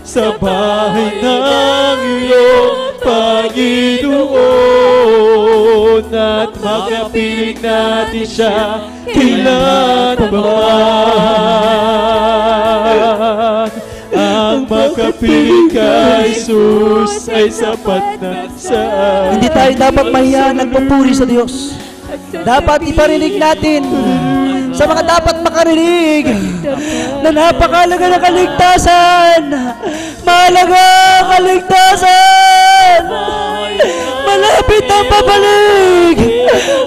sa bahay ng iyong Panginoon, at makapiling natin siya kailan pa man. Ang makapiling ka, Jesus, ay sapat na sa akin. Hindi tayo dapat mahiyaan nagpupuri sa Diyos. Dapat iparinig natin sa mga dapat makarinig na napakalaga ng kaligtasan. Mahalaga ang kaligtasan. Malapit ang babalik.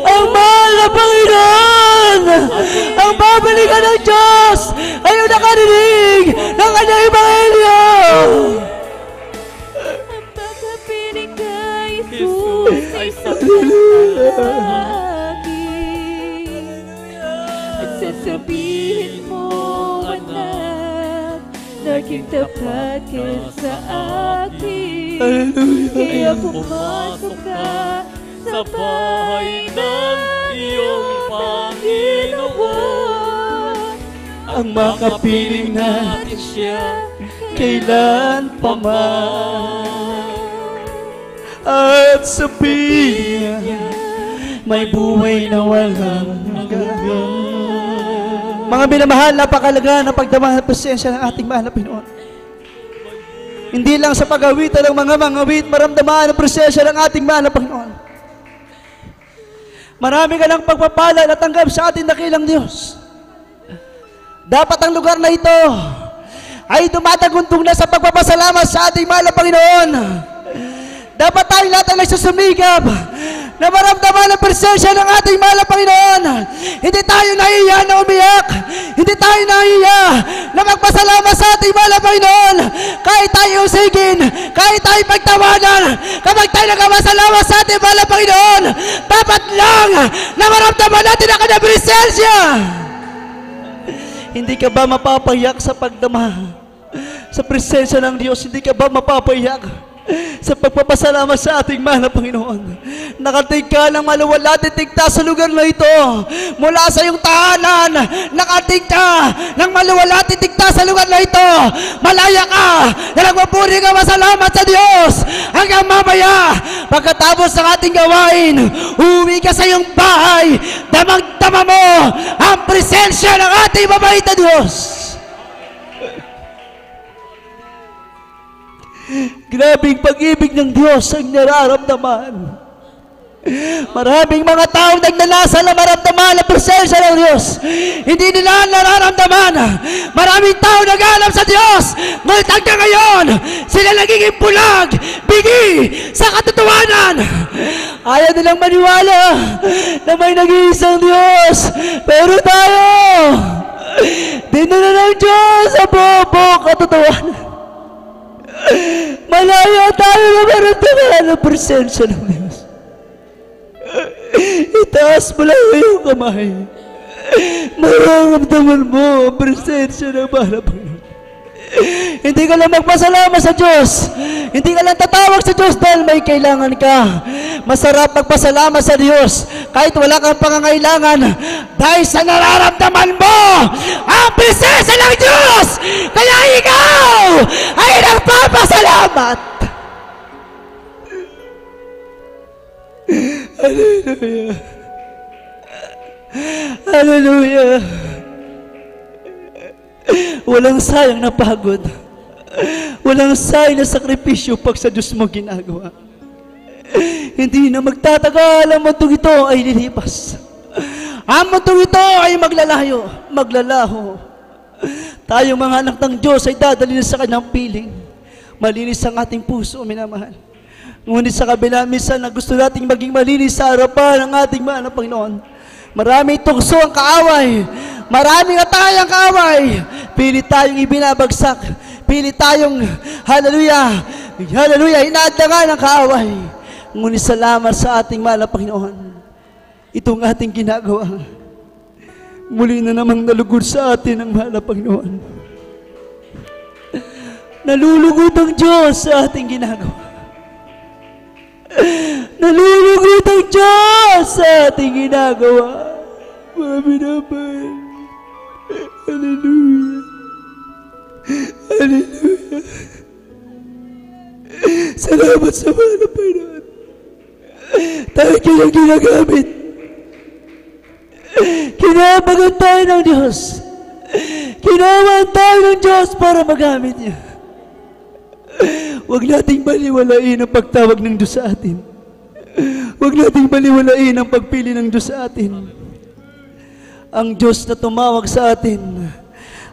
Ang mahal na Panginoon. Ang babalikan ng Diyos ay yung nakarinig ng kanyang ebanghelyo. Ang pagkapiling ka, Jesus, ay sapat sa akin. At sasabihin naging tapat ka sa akin. Hallelujah. Kaya pumasok ka sa bahay ng iyong Panginoon. Ang makapiling natin siya kailan pa man. At sa piling niya, may buhay na walang hanggan. Mga minamahal, napakalaga na pagdamang presensya ng ating mahal na Panginoon. Hindi lang sa pag-awitan ng mga mangawit, maramdaman ang presensya ng ating mahal na Panginoon. Marami ka ng pagpapala na tanggap sa ating dakilang Diyos. Dapat ang lugar na ito ay dumataguntong na sa pagpapasalamat sa ating mahal na Panginoon. Dapat tayong lahat ay nagsusumigap na maramdaman ang presensya ng ating mahal na Panginoon. Hindi tayo nahiya na umiyak. Hindi tayo nahiya na magpasalamat sa ating mahal na Panginoon. Kahit tayo usigin, kahit tayo pagtawanan, kapag tayo nagpasalamat sa ating mahal na Panginoon, dapat lang na maramdaman natin ang kanyang presensya. Hindi ka ba mapapayak sa pagdama sa presensya ng Diyos? Hindi ka ba mapapayak sa pagpapasalamat sa ating mahal na Panginoon? Nakatig ka ng maluwalhati tigtas sa lugar na ito. Mula sa iyong tahanan, nakatig ka ng maluwalhati tigtas sa lugar na ito. Malaya ka na nagpapuri ka masalamat sa Diyos. Hanggang mamaya, pagkatapos ng ating gawain, uwi ka sa iyong bahay, damang-dama mo ang presensya ng ating mabait na Diyos. Grabing pag-ibig ng Diyos ang nararamdaman. Maraming mga taong nagnanasa na maramdaman ang presensya ng Diyos. Hindi nila nararamdaman. Maraming tao nag-aanap sa Diyos. Ngunit hanggang ngayon, sila nagiging bulag, bigi sa katotohanan. Ayaw nilang maniwala na may nag-iisang Diyos. Pero tayo, dinala ng Diyos sa buong katotohanan. Malaya tayo na maramdaman ang presensya ng Diyos. Itaas mo lang iyong kamay. Mararamdaman mo ang presensya ng mahal na Panginoon. Hindi ka lang magpasalamat sa Diyos. Hindi ka lang tatawag sa Diyos dahil may kailangan ka. Masarap magpasalamat sa Diyos kahit wala kang pangangailangan, dahil sa nararamdaman mo ang presensya ng Diyos. Kaya ikaw ay nagpapasalamat. Hallelujah. Hallelujah. Walang sayang na pagod. Walang sayang na sakripisyo pag sa Diyos mo ginagawa. Hindi na magtatagal ang mundong ito ay lilipas. Ang mundong ito ay maglalayo, maglalaho. Tayong mga anak ng Diyos ay dadalhin sa kanyang piling. Malinis ang ating puso, minamahal. Ngunit sa kabila, minsan na gusto nating maging malinis sa harapan ng ating mahal na Panginoon. Maraming tukso ang kaaway. Maraming atay ang kaaway. Pilit tayong ibinabagsak. Pilit tayong, hallelujah, hallelujah, inaadlangan ang kaaway. Ngunit salamat sa ating mahal na Panginoon. Itong ating ginagawa, muli na namang nalugod sa atin ang mahal na Panginoon. Nalulugod ang Diyos sa ating ginagawa. Nalulugod ang Diyos sa ating ginagawa. Mga minamahal. Hallelujah. Hallelujah. Salamat sa mahal na Panginoon. Tayo kanyang ginagamit. Kinabagan tayo ng Diyos. Kinawan tayo ng Diyos para magamit niya. Huwag nating baliwalain ang pagtawag ng Diyos sa atin. Huwag nating baliwalain ang pagpili ng Diyos sa atin. Ang Diyos na tumawag sa atin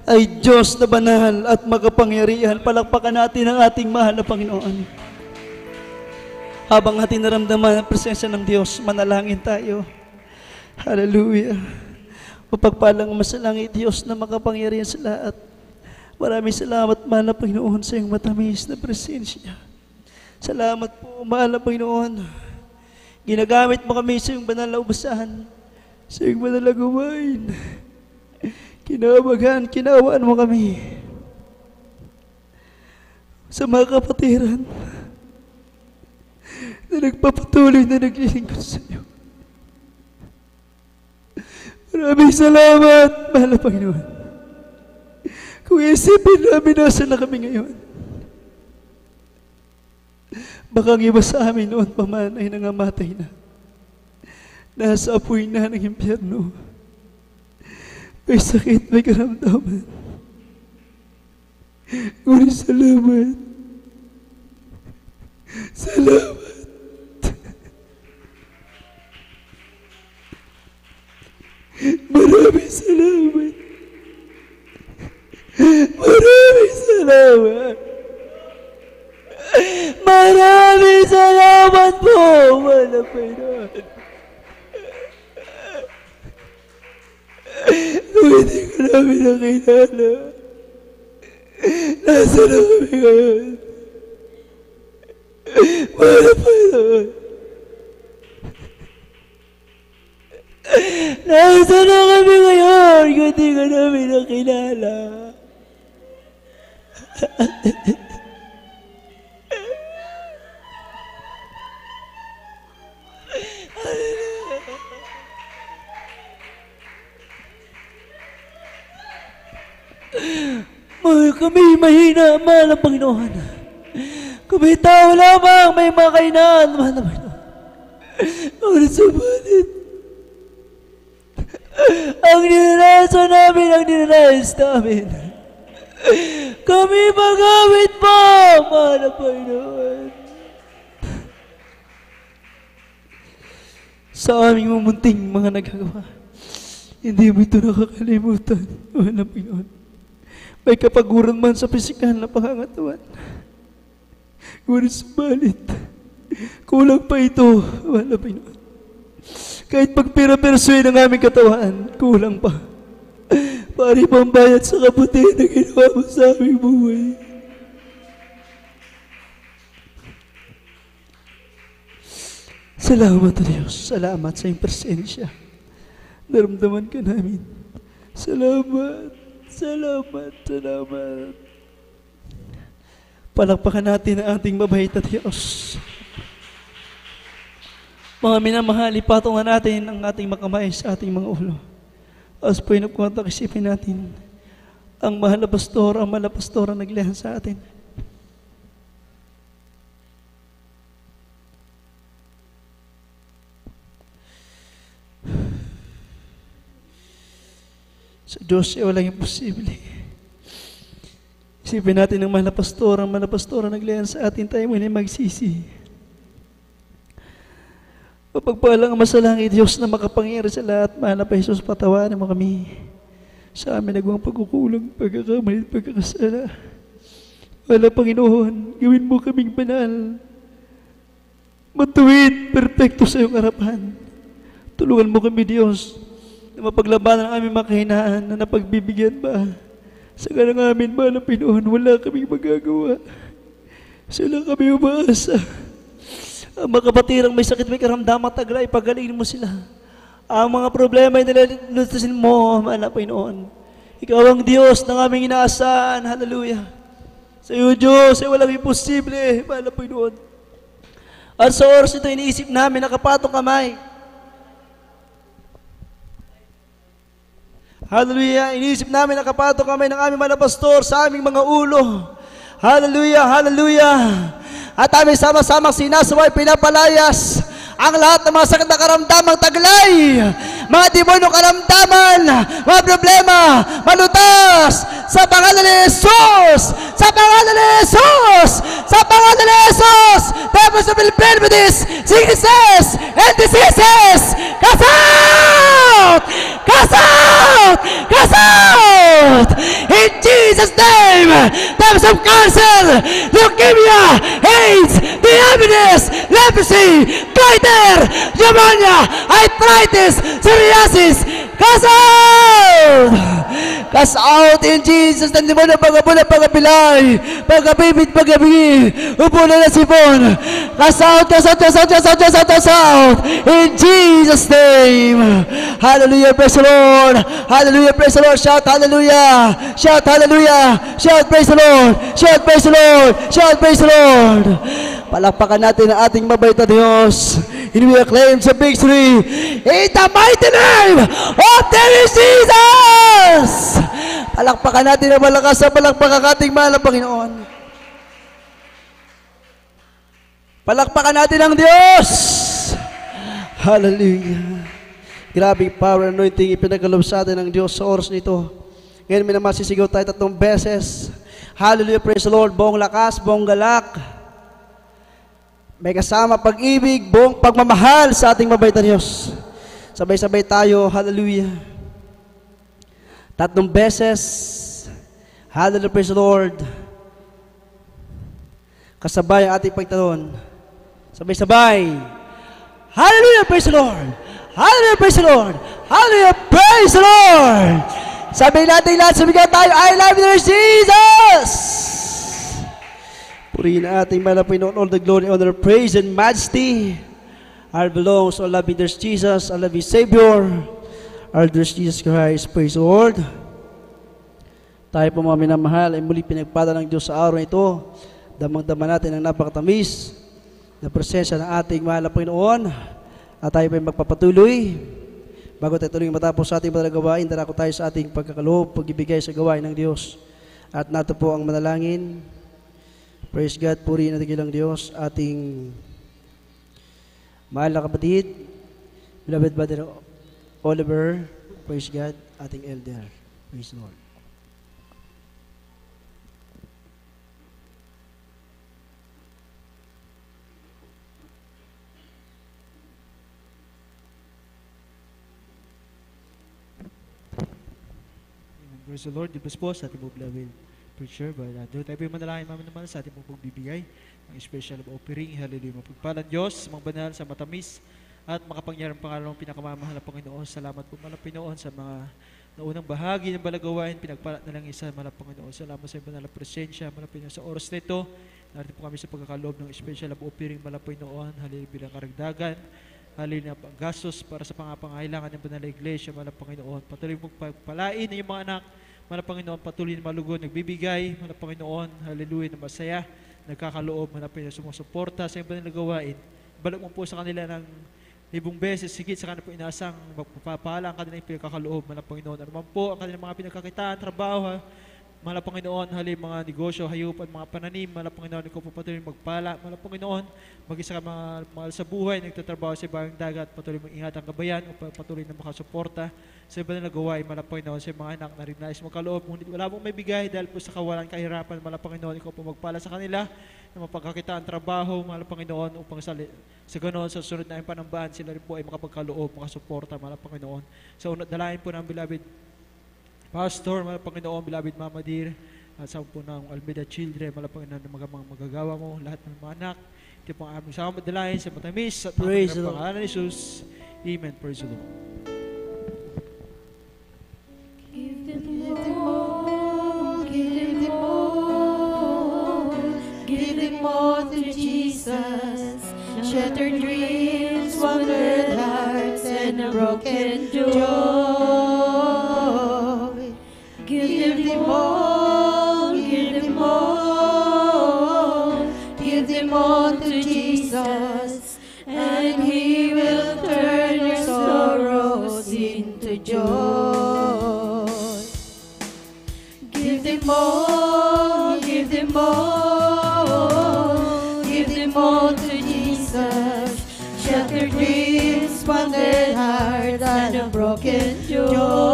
ay Diyos na banal at makapangyarihan. Palakpakan natin ang ating mahal na Panginoon. Habang ating naramdaman ang presensya ng Diyos, manalangin tayo. Hallelujah. Mapagpalang masalangit Diyos na makapangyarihan sa lahat. Maraming salamat, mahal na Panginoon, sa iyong matamis na presensya. Salamat po, mahal na Panginoon. Ginagamit mo kami sa iyong banal na ubasan, sa iyong banal na gawain. Kinabagan, kinawaan mo kami. sa mga kapatiran na nagpapatuloy na naglilingkod sa iyo. Maraming salamat, mahal na Panginoon. Kung isipin namin nasa na kami ngayon, baka ang iba sa amin noon pa man ay nangamatay na. Nasa apoy na ng impyerno. May sakit, may karamdaman. Ngunit salamat. Salamat. Maraming salamat. Maraming salamat. Maraming salamat po, mahal na Panginoon. Kung hindi ka namin nakilala, nasa na kami ngayon? Mahal na Panginoon. Nasa na kami ngayon kung hindi ka namin nakilala? Kami mahina, mahal na Panginoon. Kami tao lamang, may mga kainaan, mahal na Panginoon. Ngunit subalit, ang dinarasan namin, ang dinarasan namin. Kami magamit mo, mahal na Panginoon. Sa aming mumunting mga nagagawa, hindi mo ito nakakalimutan, mahal na Panginoon. May kapaguran man sa pisikal na pangangatawan. Ngunit subalit, kulang pa ito, mahal na Panginoon. Kahit pagpira-persoy ng aming katawan, kulang pa. Pari pambayad sa kabuti na ginawa mo sa aming buhay. Salamat, O Diyos. Salamat sa iyong presensya. Naramdaman ka namin. Salamat. Salamat, salamat. Palakpakan natin ang ating mabait na Diyos. Mga minamahal, ipatungan natin ang ating makamay sa ating mga ulo. As po inapkontak, isipin natin ang mahal na pastor, ang mahal na pastor ang naglihan sa atin. Sa Diyos ay walang imposible. Isipin natin ang mahal na pastor, ang mahal na pastor ang naglihan sa atin, tayo muna magsisi. Mapagpalang ang masalangit Diyos na makapangyari sa lahat, mahal na pa Jesus, patawarin mo kami sa amin nagawang pagkukulang, pagkakamali at pagkakasala. Mahal na Panginoon, gawin mo kaming banal, matuwid, perfecto sa iyong harapan. Tulungan mo kami Diyos, na mapaglabanan ang aming makahinaan na napagbibigyan ba sa kanang amin, mahal na Panginoon, wala kaming magagawa. Sila kami umaasa. Ang mga kabatirang may sakit, may karamdaman, taglay, pagalingin mo sila. Ang mga problema ay nalulutasin mo, mahal na Panginoon. Ikaw ang Diyos ng aming inaasahan. Hallelujah. Sa iyo, Diyos, ay walang imposible, mahal na Panginoon. At sa oras ito, iniisip namin, nakapatong kamay. Hallelujah. Iniisip namin nakapato kami ng aming mga pastor sa aming mga ulo. Hallelujah, hallelujah. At aming sama-samang sinasaway, pinapalayas ang lahat ng mga sakit na karamdamang taglay, mga demonyo karamdaman, mga problema, malutas, sa pangalan ni Jesus! Sa pangalan ni Jesus! Sa pangalan ni Jesus! Devils of infirmities, sicknesses, and diseases! Cast out! Cast out! Cast out! In Jesus' name! Devils of cancer, leukemia, AIDS, diabetes, leprosy, goiter, pneumonia, arthritis, psoriasis, cast out! Cast out in Jesus. Ng demonyo, pagkabula, pagkabilay, pagkabibit, pagkabi. Upo na sipon. Cast out, cast out, cast out, cast out, cast out, cast out. In Jesus' name. Hallelujah, praise the Lord. Hallelujah, praise the Lord. Shout hallelujah. Shout hallelujah. Shout praise the Lord. Shout praise the Lord. Shout praise the Lord. Palakpakan natin ang ating mabait na Diyos. And we acclaim sa victory in the mighty name of the Lord Jesus. Palakpakan natin ang malakas sa palakpakan ating mahal na Panginoon. Palakpakan natin ang Diyos. Hallelujah. Grabe power anointing ipinagkaloob sa atin ng Diyos sa oras nito. Ngayon may namasisigaw tayo 3 beses. Hallelujah, praise the Lord. Buong lakas, buong galak. May kasama pag-ibig, buong pagmamahal sa ating mabait na Diyos. Sabay-sabay tayo, hallelujah. 3 beses. Hallelujah, praise the Lord. Kasabay ang ating pagtalon. Sabay-sabay. Hallelujah, praise the Lord. Hallelujah, praise the Lord. Hallelujah, praise the Lord. Sabihin natin lahat, sabihin tayo, I love you, Jesus. Purihin ating mahal na Panginoon, all the glory, honor, praise, and majesty are belongs to our loving dear Jesus, our loving Savior, our dear Jesus Christ. Praise the Lord. Tayo po mga minamahal ay muli pinagpada ng Diyos sa araw ito. Damang-dama natin ang napakatamis na presensya ng ating mahal na Panginoon. At tayo pa magpapatuloy. Bago tayo tuloy matapos sa ating mga gawain, darako tayo sa ating pagkakaloob, pag-ibigay sa gawain ng Diyos. At nato po ang manalangin. Praise God, purihin natin kilang Diyos, ating mahal na kapatid, beloved brother Oliver, praise God, ating elder. Praise the Lord. Praise the Lord. Dibas po sa ating po beloved preacher. Doon tayo po yung manalangin naman sa ating pong pagbibigay ng special offering. Hallelujah. Mapagpalan Diyos, mga banal sa matamis at makapangyarang pangalan ng pinakamamahal na Panginoon. Salamat po mga Panginoon sa mga naunang bahagi ng balagawain. Pinagpalat na lang isa mga Panginoon. Salamat sa banal na presensya mga Panginoon. Sa oras na ito, narito po kami sa pagkakaloob ng special offering mga Panginoon. Hallelujah, bilang karagdagan. Hallelujah, gastos para sa pangangailangan ng banal na iglesia mga Panginoon. Patuloy mong pagpalain ng mga anak mga Panginoon, patuloy na malugod, nagbibigay, mga Panginoon, hallelujah, na masaya, nagkakaloob, mga Panginoon, sumusuporta sa ibang nilagawain. Balik mo po sa kanila ng 1,000 beses, sigit sa kanila po inasang magpapala ang kanilang pinagkakaloob, mga Panginoon. Ano man po ang kanilang mga pinagkakitaan, trabaho, mga Panginoon, halim mga negosyo, hayupan, mga pananim, mga Panginoon, ikaw po patuloy magpala, mga Panginoon, mag-isa ka mga mahal sa buhay, nagtatrabaho sa ibang dagat, patuloy mag-ingat ang kabayan, patuloy na makasuporta sa iba na nagawa, mga Panginoon, sa mga anak na rin nais magkaloob, ngunit wala mong may bigay dahil po sa kawalan, kahirapan, mga Panginoon, ikaw po magpala sa kanila, na mapagkakitaan trabaho, mga Panginoon, upang sa ganoon, sa sunod na panambahan, sila rin po ay makapagkaloob, makasuporta, mga Panginoon. Sa unat dalayan po ng beloved Pastor, mga Panginoon, beloved Mama Dear, at sa po ng Almeida Children, mga Panginoon, na mga magagawa mo, lahat ng mga anak, ito po ang aming sama dalayan sa matamis, at ang pangalan ni Jesus. Amen. Praise the Lord. Give them all, give them all, give them all to Jesus. Shattered dreams, wandered hearts, and a broken joy. Give them all, give them all, give them all to Jesus, and He will turn your sorrows into joy. Give them all, give them all, give them all to Jesus. Shattered dreams, wandered hearts, and a broken joy.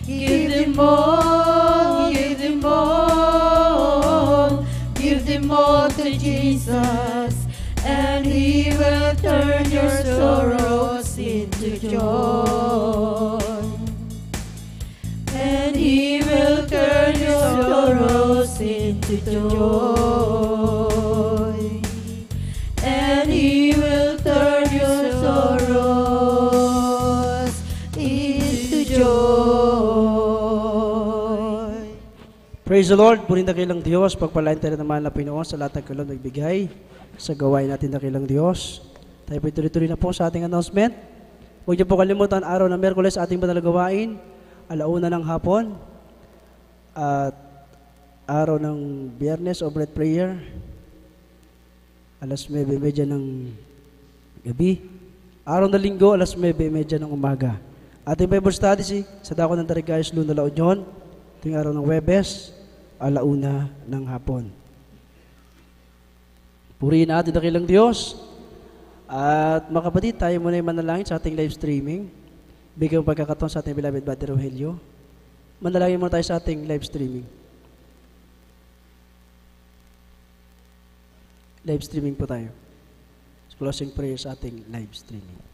Give them all, give them all, give them all to Jesus, and He will turn your sorrows into joy. And He will turn your sorrows into joy. And He will turn your sorrows into joy. Praise the Lord, purihin dakilang Diyos, pagpalain tayo naman na Pinoon sa lahat ng kalon nagbigay sa gawain natin dakilang Diyos. Tayo po tuloy-tuloy na po sa ating announcement. Huwag niyo po kalimutan, araw ng Miyerkules ating banal na gawain, 1:00 ng hapon, at araw ng Biyernes, overnight prayer, 9:30 ng gabi. Araw ng Linggo, 9:30 ng umaga. Ating Bible studies sa dako ng Tarigayos, Luna, La Union, ito yung araw ng Webes, 1:00 ng hapon. Purihin natin dakilang Diyos. At mga kapatid, tayo muna yung manalangin sa ating live streaming. Bigyan mo pagkakataon sa ating beloved Brother Rogelio. Manalangin muna tayo sa ating live streaming. Live streaming po tayo. Closing prayer sa ating live streaming.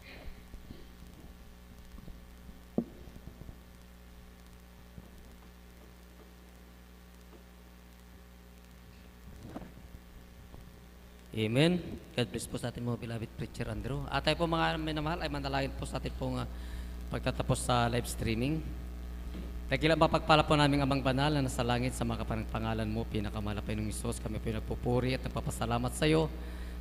Amen. God bless po sa ating mga beloved preacher Andrew. At tayo po mga minamahal ay manalangin po sa ating pong pagtatapos sa live streaming. Dakilang mapagpala po namin Amang Banal na nasa langit sa makapanang pangalan mo, pinakamahal na Panginoong Hesus. Kami po nagpupuri at nagpapasalamat sa iyo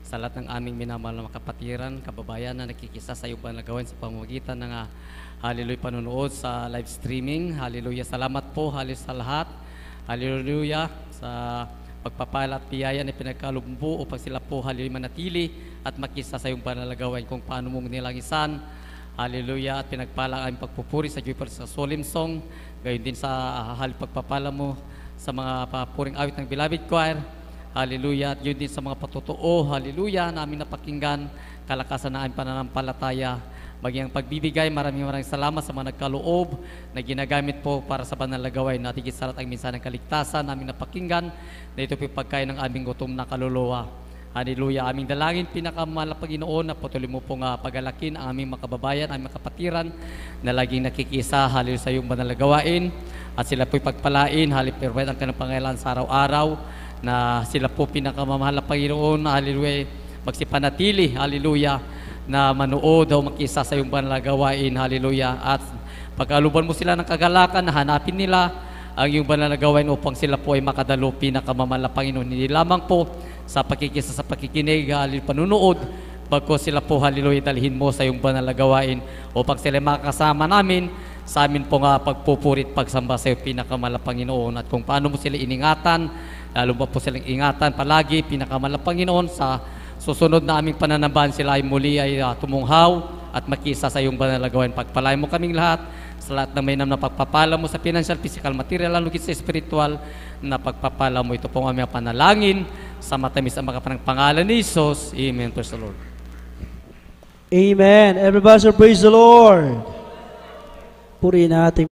sa lahat ng aming minamahal na makapatiran, kababayan na nakikisa sa iyo ba nagawin sa pamamagitan ng hallelujah panunood sa live streaming. Hallelujah. Salamat po, hallelujah sa lahat. Hallelujah sa pagpapala at biyaya na pinagkalumbo upang sila po hallelujah manatili at makisa sa iyong panalagawain kung paano mong nilangisan. Hallelujah at pinagpala ang aming pagpupuri sa Joy sa Solemn Song, gayon din sa pagpapala mo sa mga papuring awit ng Beloved Choir. Hallelujah at yun din sa mga patutuo. Hallelujah na aming napakinggan, kalakasan na aming pananampalataya. Maging ang pagbibigay, maraming salamat sa mga nagkaloob na ginagamit po para sa banal na gawain na tigit sa lahat ang minsan ng kaligtasan namin napakinggan na ito po pagkain ng aming gutom na kaluluwa. Hallelujah. Aming dalangin, pinakamahal na Panginoon, na patuloy mo pong pagalakin ang aming mga kababayan, aming mga kapatiran na laging nakikisa, hallelujah, sa iyong banal na gawain. At sila po'y pagpalain, hallelujah, perwet ang kanilang pangailan sa araw-araw, na sila po pinakamamahal na Panginoon, hallelujah, magsipanatili, hallelujah, na manood o makisa sa iyong banal na gawain, hallelujah. At pagkaluban mo sila ng kagalakan, na hanapin nila ang iyong banal na gawain upang sila po ay makadalo pinakamamahal na Panginoon. Hindi lamang po sa pakikisa, sa pakikinig, hallelujah, panunood, bagko sila po, hallelujah, dalhin mo sa iyong banal na gawain upang sila makakasama namin sa amin po nga pagpupurit, pagsamba sa iyo pinakamahal na Panginoon. At kung paano mo sila iningatan, lalo ba po silang ingatan palagi, pinakamahal na Panginoon, sa susunod na aming pananambahan sila ay muli ay tumunghaw at makisa sa iyong banal na gawain. Pagpalain mo kaming lahat sa lahat na may nam na pagpapala mo sa financial, physical, material, lalo sa spiritual na pagpapala mo. Ito pong aming panalangin sa matamis ang makapanang pangalan ni Jesus. Amen. Praise the Lord. Amen. Everybody say praise the Lord. Purihin natin